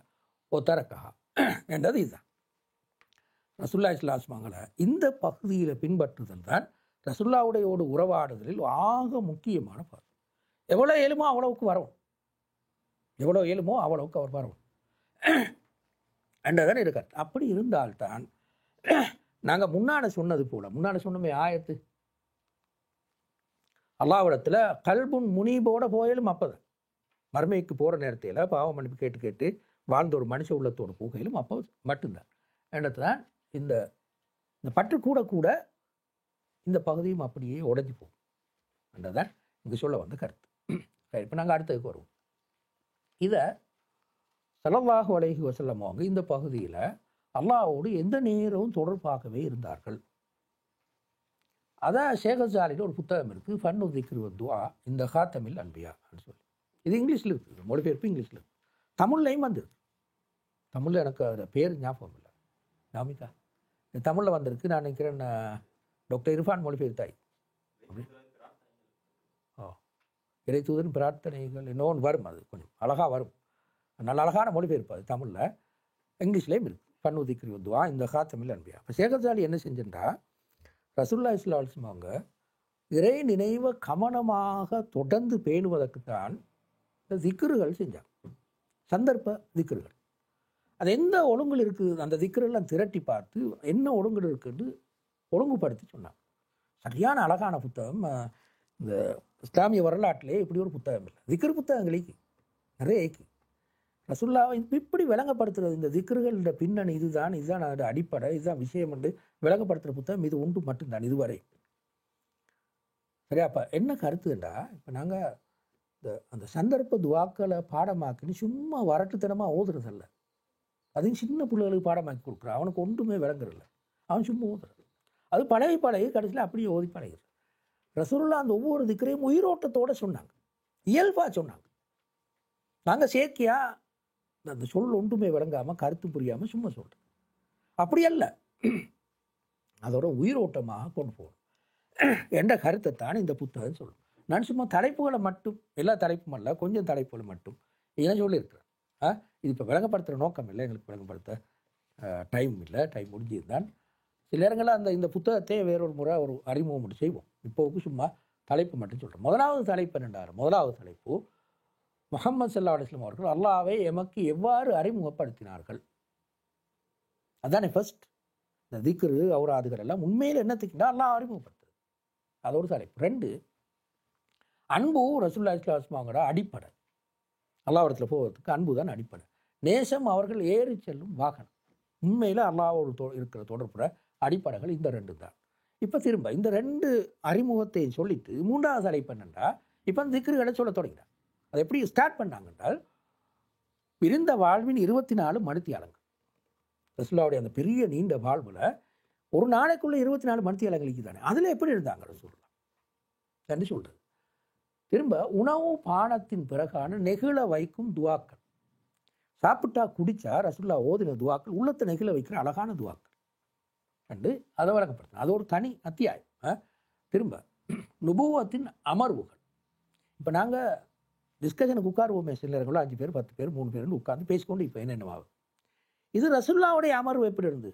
ஓ தரக்கஹா என்றது இதுதான். ரசூலுல்லாஹி ஸல்லல்லாஹு அலைஹி வஸல்லம் இந்த பகுதியில் பின்பற்றுதல் தான் ரசூலுல்லாஹ்வோடு உறவாடுதலில் ஆக முக்கியமான பகுதி. எவ்வளோ இயலுமோ அவ்வளவுக்கு வரவும், எவ்வளோ இயலுமோ அவ்வளவுக்கு அவர் வரவும் என்றதான் இருக்கார். அப்படி இருந்தால்தான் நாங்கள் முன்னாடி சொன்னது போல, முன்னாடி சொன்னமே ஆயத்து அல்லாஹ்விடத்தில் கல்புன் முனீபோட போயிலும் அப்போதான் மர்மைக்கு போகிற நேரத்தில் பாவ மன்னிப்பு கேட்டு கேட்டு வாழ்ந்த ஒரு மனுஷ உள்ளத்தோடு போகையிலும் அப்போ மட்டும்தான் என்றது தான் இந்த பற்று கூட கூட இந்த பகுதியும் அப்படியே உடைஞ்சு போகும் என்றதான் இங்கே சொல்ல வந்த கருத்து. சரி, இப்போ நாங்கள் அடுத்ததுக்கு வருவோம். இதை ஸல்லல்லாஹு அலைஹி வஸல்லம் அவங்க இந்த பகுதியில் அல்லாஹ்வோடு எந்த நேரமும் தொடர்பாகவே இருந்தார்கள். அதான் ஷேக் ஹஸாலின்னு ஒரு புத்தகம் இருக்குது, ஃபன்னு திக்ரு வத்துவா இந்த ஹாத்தமில் அன்பியா அப்படின்னு சொல்லி. இது இங்கிலீஷில் இருக்குது, மொழிபெயர்ப்பு இங்கிலீஷில் இருக்குது, தமிழ்லையும் வந்துருக்கு. தமிழில் எனக்கு அதில் பேர் ஞாபகம் இல்லை, நாமிகா தமிழில் வந்திருக்கு. நான் நினைக்கிறேன் டாக்டர் இர்ஃபான் மொழிபெயர்த்தாய். இறை தூதரின் பிரார்த்தனைகள் இன்னொன்று வரும், அது கொஞ்சம் அழகாக வரும், நல்ல அழகான மொழிபெயர்ப்பு. அது தமிழில் இங்கிலீஷ்லேயும் இருக்குது, ஃபன்னு திக்ரு வத்துவா இந்த ஹாத்தமில் அன்பியா. இப்போ ஷேக் ஹஸாலி என்ன செஞ்சுட்டா, ரசூலுல்லாஹி ஸல்லல்லாஹு அலைஹி வஸல்லம் அவங்க இறை நினைவை கவனமாக தொடர்ந்து பேணுவதற்குத்தான் இந்த திக்ருகள் செஞ்சாங்க, சந்தர்ப்ப திக்ருகள். அது எந்த ஒழுங்குல இருக்குது, அந்த திக்ரெல்லாம் திரட்டி பார்த்து என்ன ஒழுங்குல இருக்குன்னு ஒழுங்குபடுத்தி சொன்னாங்க. சரியான அழகான புத்தகம். இந்த இஸ்லாமிய வரலாற்றிலே இப்படி ஒரு புத்தகம் இல்லை. திக்ர் புத்தகங்களுக்கு நிறைய இருக்கு. ரசூலுல்லாஹ் இப்படி விளங்கப்படுத்துறது, இந்த திக்ருகளோட பின்னணி இதுதான், இதுதான் அதோட அடிப்படை, இதுதான் விஷயம் என்று விளங்கப்படுத்துகிற புத்தகம் இது ஒன்று மட்டும்தான் இதுவரை. சரியா? அப்போ என்ன கருத்துண்டா, இப்போ நாங்கள் அந்த சந்தர்ப்ப துவாக்களை பாடமாக்குன்னு சும்மா வரட்டுத்தனமாக ஓதுறதில்ல. அதையும் சின்ன பிள்ளைகளுக்கு பாடமாக்கி கொடுக்குறான். அவனுக்கு ஒன்றுமே விளங்குறதில்ல, அவன் சும்மா ஓதுறது. அது பழகி கடைசியில் அப்படியே ஓதி பழகிறது. ரசூலுல்லாஹ் அந்த ஒவ்வொரு திக்ரையும் உயிரோட்டத்தோடு சொன்னாங்க, இயல்பாக சொன்னாங்க. நாங்கள் செயற்கையாக அந்த சொல் ஒன்றுமே விளங்காமல் கருத்து புரியாமல் சும்மா சொல்கிறோம். அப்படி அல்ல, அதோட உயிரோட்டமாக கொண்டு போகணும் என்ற கருத்தை தான் இந்த புத்தகம் சொல்லும். நான் சும்மா தலைப்புகளை மட்டும், எல்லா தலைப்பும் அல்ல, கொஞ்சம் தலைப்புகளை மட்டும் ஏன் சொல்லியிருக்கிறேன். இது இப்போ விளங்கப்படுத்துகிற நோக்கம் இல்லை, எங்களுக்கு விளங்கப்படுத்த டைம் இல்லை, டைம் முடிஞ்சிருந்தான். சில நேரங்களில் இந்த புத்தகத்தை வேறொரு முறை ஒரு அறிமுகம் மட்டும் செய்வோம். இப்போவுக்கு சும்மா தலைப்பு மட்டும் சொல்கிறோம். முதலாவது தலைப்பு என்னென்றார், முதலாவது தலைப்பு முஹம்மது ஸல்லல்லாஹு அலைஹி வஸல்லம் அவர்கள் அல்லாஹ்வை எமக்கு எவ்வாறு அறிமுகப்படுத்தினார்கள். அதானே ஃபர்ஸ்ட். இந்த திக்ரு அவுராதுகள் எல்லாம் உண்மையில் என்னத்துக்குன்னா அல்லாஹ் அறிமுகப்படுத்துறது, அதோட தலைப்பு. 2, அன்பு ரசூலுல்லாஹி ஸல்லல்லாஹு அலைஹி வஸல்லம் அடிப்படை. அல்லாஹ்விடத்தில் போவதற்கு அன்பு தான் அடிப்படை. நேசம் அவர்கள் ஏறி செல்லும் வாகனம். உண்மையில் அல்லாஹ்வோடு இருக்கிற தொடர்புற அடிப்படைகள் இந்த 2 தான். இப்போ திரும்ப இந்த 2 அறிமுகத்தை சொல்லிட்டு 3வது தலைப்பு என்னென்னா, இப்போ அந்த திக்ருகளை சொல்ல தொடங்கினார். அதை எப்படி ஸ்டார்ட் பண்ணாங்க என்றால், பிரிந்த வாழ்வின் 24 மணித்தியாலங்கள். ரசூலுல்லாஹ்வுடைய அந்த பெரிய நீண்ட வாழ்வில் ஒரு நாளைக்குள்ளே 24 மணித்தியாலங்களுக்கு தானே, அதில் எப்படி இருந்தாங்க ரசூலுல்லாஹ் என்று சொல்கிறது. திரும்ப உணவு பானத்தின் பிறகான நெகிழ வைக்கும் துவாக்கள். சாப்பிட்டா குடித்தா ரசூலுல்லாஹ் ஓதின துவாக்கள் உள்ளத்தை நெகிழ வைக்கிற அழகான துவாக்கள் கண்டு அதை வழங்கப்படுத்தின. அது ஒரு தனி அத்தியாயம். திரும்ப நுபுவத்தின் அமர்வுகள். இப்போ நாங்கள் டிஸ்கஷனுக்கு உட்காருவோமே, சில நேரங்களோ 5 பேர் 10 பேர் 3 பேர்னு உட்கார்ந்து பேசிக்கொண்டு இப்போ என்னென்னவாகும். இது ரசூலுல்லாஹ்வுடைய அமர்வு எப்படி இருந்து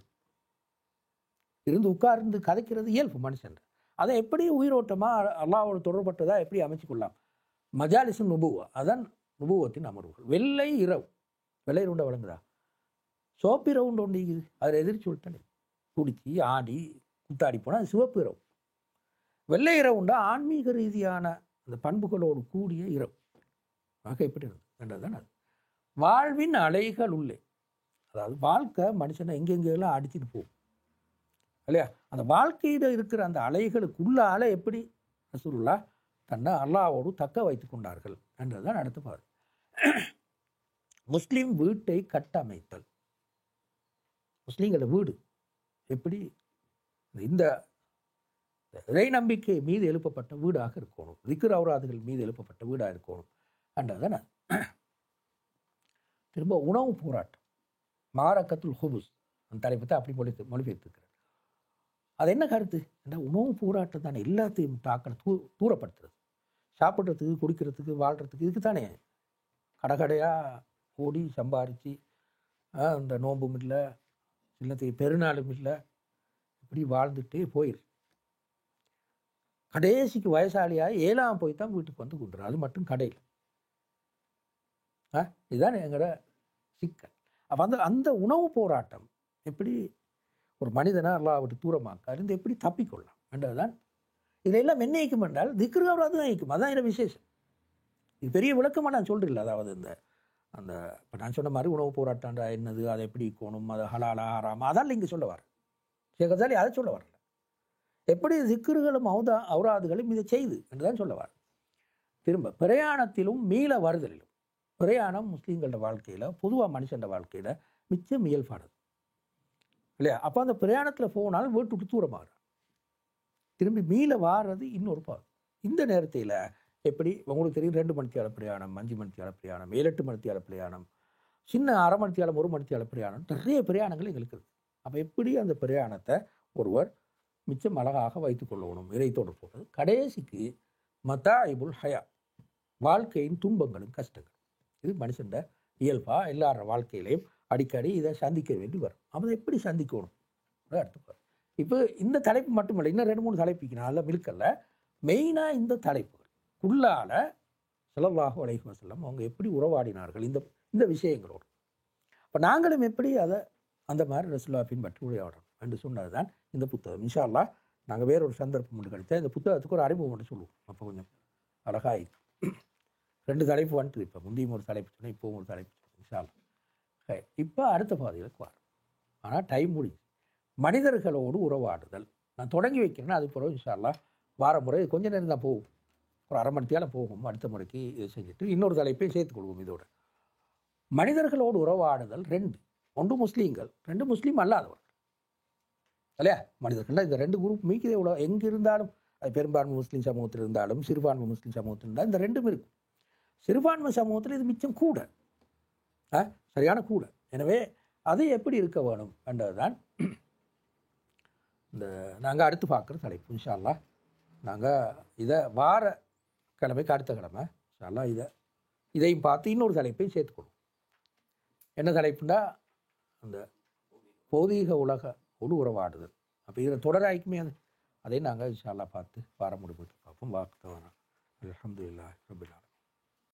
உட்கார்ந்து கதைக்கிறது இயல்பு மனுஷன். அதை எப்படி உயிரோட்டமாக அல்லாஹ்வோடு தொடர்பட்டதாக எப்படி அமைச்சு கொள்ளலாம். மஜாலிசு நுபுவா, அதான் நுபுவத்தின் அமர்வுகள். வெள்ளை இரவு, வெள்ளை ரவுண்டை வழங்குதா, சோப்பு ரவுண்டு ஒன்று இருக்குது, அதில் எதிர்த்து சொல்லிட்டேன். குடிச்சு ஆடி குத்தாடி போனால் அது சிவப்பு இரவு. வெள்ளை இரவுண்டா ஆன்மீக ரீதியான அந்த பண்புகளோடு கூடிய இரவு. ஆக எப்படி இருந்தது தான் அது. வாழ்வின் அலைகள் உள்ளே, அதாவது வாழ்க்கை மனுஷனை எங்கெங்கெல்லாம் அடிச்சுட்டு போகும் இல்லையா, அந்த வாழ்க்கையில் இருக்கிற அந்த அலைகளுக்குள்ளால எப்படி ரசூலுல்லாஹ் தன்னை அல்லாஹ்வோடு தக்க வைத்து கொண்டார்கள் என்றதுதான் அடுத்து பாரு. முஸ்லீம் வீட்டை கட்டமைத்தல். முஸ்லீம்கள வீடு எப்படி இந்த இறை நம்பிக்கை மீது எழுப்பப்பட்ட வீடாக இருக்கணும், திக்ர் அவுராதுகள் மீது எழுப்பப்பட்ட வீடாக இருக்கணும் என்றதுதான். திரும்ப உணவு போராட்டம், மாரக்கத்துல் ஹுபுஸ், அந்த தலைப்பத்தை அப்படி மொழிபெயர்த்துக்கிறார். அது என்ன கருத்து என்றால், உணவு போராட்டம் தானே எல்லாத்தையும் தூரப்படுத்துறது. சாப்பிட்றதுக்கு, குடிக்கிறதுக்கு, வாழ்கிறதுக்கு, இதுக்கு தானே கடையாக ஓடி சம்பாரித்து இந்த நோம்பும் இல்லை, இல்லத்துக்கு பெருநாளும் இல்லை, இப்படி வாழ்ந்துட்டே போயிரு. கடைசிக்கு வயசாளியாக 7ஆம் போய் தான் வீட்டுக்கு வந்து கொடுக்குறோம். அது மட்டும் கடையில். இதுதான் எங்களோட சிக்கல். அப்போ அந்த உணவு போராட்டம் எப்படி ஒரு மனிதனை அல்லாஹ் விட்டு தூரமாக்க இருந்து எப்படி தப்பிக்கொள்ளலாம் என்றதுதான். இதெல்லாம் என்ன ஈக்கும் என்றால் திக்ரு அவுராது தான் ஈக்கும். அதான் என்ன விசேஷம். இது பெரிய விளக்கமாக நான் சொல்கிறேன். அதாவது அந்த இப்போ நான் சொன்ன மாதிரி உணவு போராட்டம்டா என்னது, அதை எப்படி ஈக்கணும், அதை ஹலாலா ஹராமா, அதான் இங்கே சொல்ல வர ஷேக் கசாலி அதை சொல்ல வரல. எப்படி திக்ருகளும் அவுராதுகளும் இதை செய்து என்றுதான் சொல்ல வர. திரும்ப பிரயாணத்திலும் மீள வருதலிலும். பிரயாணம் முஸ்லீம்களோட வாழ்க்கையில், பொதுவாக மனுஷன் வாழ்க்கையில் மிச்சம் இயல்பானது இல்லையா. அப்போ அந்த பிரயாணத்தில் போனாலும் வீட்டு விட்டு தூரமாகற, திரும்பி மீள வாரது இன்னொரு பாடு. இந்த நேரத்தில் எப்படி உங்களுக்கு தெரியும், 2 மணித்தியால பிரயாணம், 5 மணித்தியால பிரயாணம், 7-8 மணித்தியால பிரயாணம், சின்ன அரை மணித்தியாலம் 1 மணித்தியால பிரயாணம், நிறைய பிரயாணங்கள் எங்களுக்கு இருக்குது. அப்போ எப்படி அந்த பிரயாணத்தை ஒருவர் மிச்சம் அழகாக வைத்துக் கொள்ளணும், இறைத்தோடு போகிறது. கடைசிக்கு மதாயிபுல் ஹயா, வாழ்க்கையின் துன்பங்களும் கஷ்டங்கள். இது மனுஷன் இயல்பாக எல்லார வாழ்க்கையிலையும் அடிக்கடி இதை சந்திக்க வேண்டி வரும். அதை எப்படி சந்திக்கணும் எடுத்துப்பார். இப்போ இந்த தலைப்பு மட்டுமில்லை, இன்னும் 2-3 தலைப்புக்கு நான் மில்கல்ல. மெயினாக இந்த தலைப்புக்குள்ளால ஸல்லல்லாஹு அலைஹி வஸல்லம் அவங்க எப்படி உறவாடினார்கள் இந்த விஷயங்களோடு. இப்போ இப்போ நாங்களும் எப்படி அதை அந்த மாதிரி ரசூலுல்லாஹ் பின்பற்றி உரையாடுறோம் என்று சொன்னது தான் இந்த புத்தகம். இன்ஷா அல்லாஹ் நாங்கள் வேறொரு சந்தர்ப்பம் ஒன்று கிடைச்சா இந்த புத்தகத்துக்கு ஒரு அறிமுகம் ஒன்று சொல்லுவோம். அப்போ கொஞ்சம் அழகாக 2 தலைப்பு வந்துட்டு, இப்போ முந்தையும் ஒரு தலைப்பு சொன்னேன், இப்போவும் ஒரு தலைப்பு சொன்னேன். இன்ஷா அல்லாஹ் இப்போ அடுத்த பாதைகளுக்கு வரும். ஆனால் டைம் முடிஞ்சு மனிதர்களோடு உறவாடுதல் நான் தொடங்கி வைக்கிறேன்னா அது பிறகு இன்ஷா அல்லாஹ் வார முறை கொஞ்ச நேரம் தான் போகும், ஒரு அரை மணி நேரம் போகும். அடுத்த முறைக்கு இதை செஞ்சுட்டு இன்னொரு தலைப்பையும் சேர்த்துக் கொள்வோம். இதோட மனிதர்களோடு உறவாடுதல் 2, 1 முஸ்லீம்கள், 2 முஸ்லீம் அல்லாதவர்கள் இல்லையா. மனிதர்கள் இந்த 2 குரூப் மீக்கதே உள்ள எங்கே இருந்தாலும், அது பெரும்பான்மை முஸ்லீம் சமூகத்தில் இருந்தாலும் சிறுபான்மை முஸ்லீம் சமூகத்தில் இருந்தாலும் இந்த 2ம் இருக்கும். சிறுபான்மை சமூகத்தில் இது மிச்சம் கூட, சரியான கூட. எனவே அது எப்படி இருக்க வேணும் என்றதுதான் இந்த நாங்கள் அடுத்து பார்க்குற தலைப்பு. இன்ஷா அல்லாஹ் நாங்கள் இதை வார கிழமைக்கு அடுத்த கிழமை இன்ஷா அல்லாஹ் இதையும் பார்த்து இன்னொரு தலைப்பையும் சேர்த்துக்கொள்ளும். என்ன தலைப்புண்டா அந்த பௌதீக உலகோடு உறவாடுதல். அப்போ இதில் தொடராய்க்குமே அதையும் நாங்கள் இன்ஷா அல்லாஹ் பார்த்து வார முடிவு பார்ப்போம். வாக்கு தவறா. அல்ஹம்துலில்லாஹி ரப்பில் ஆலமீன்.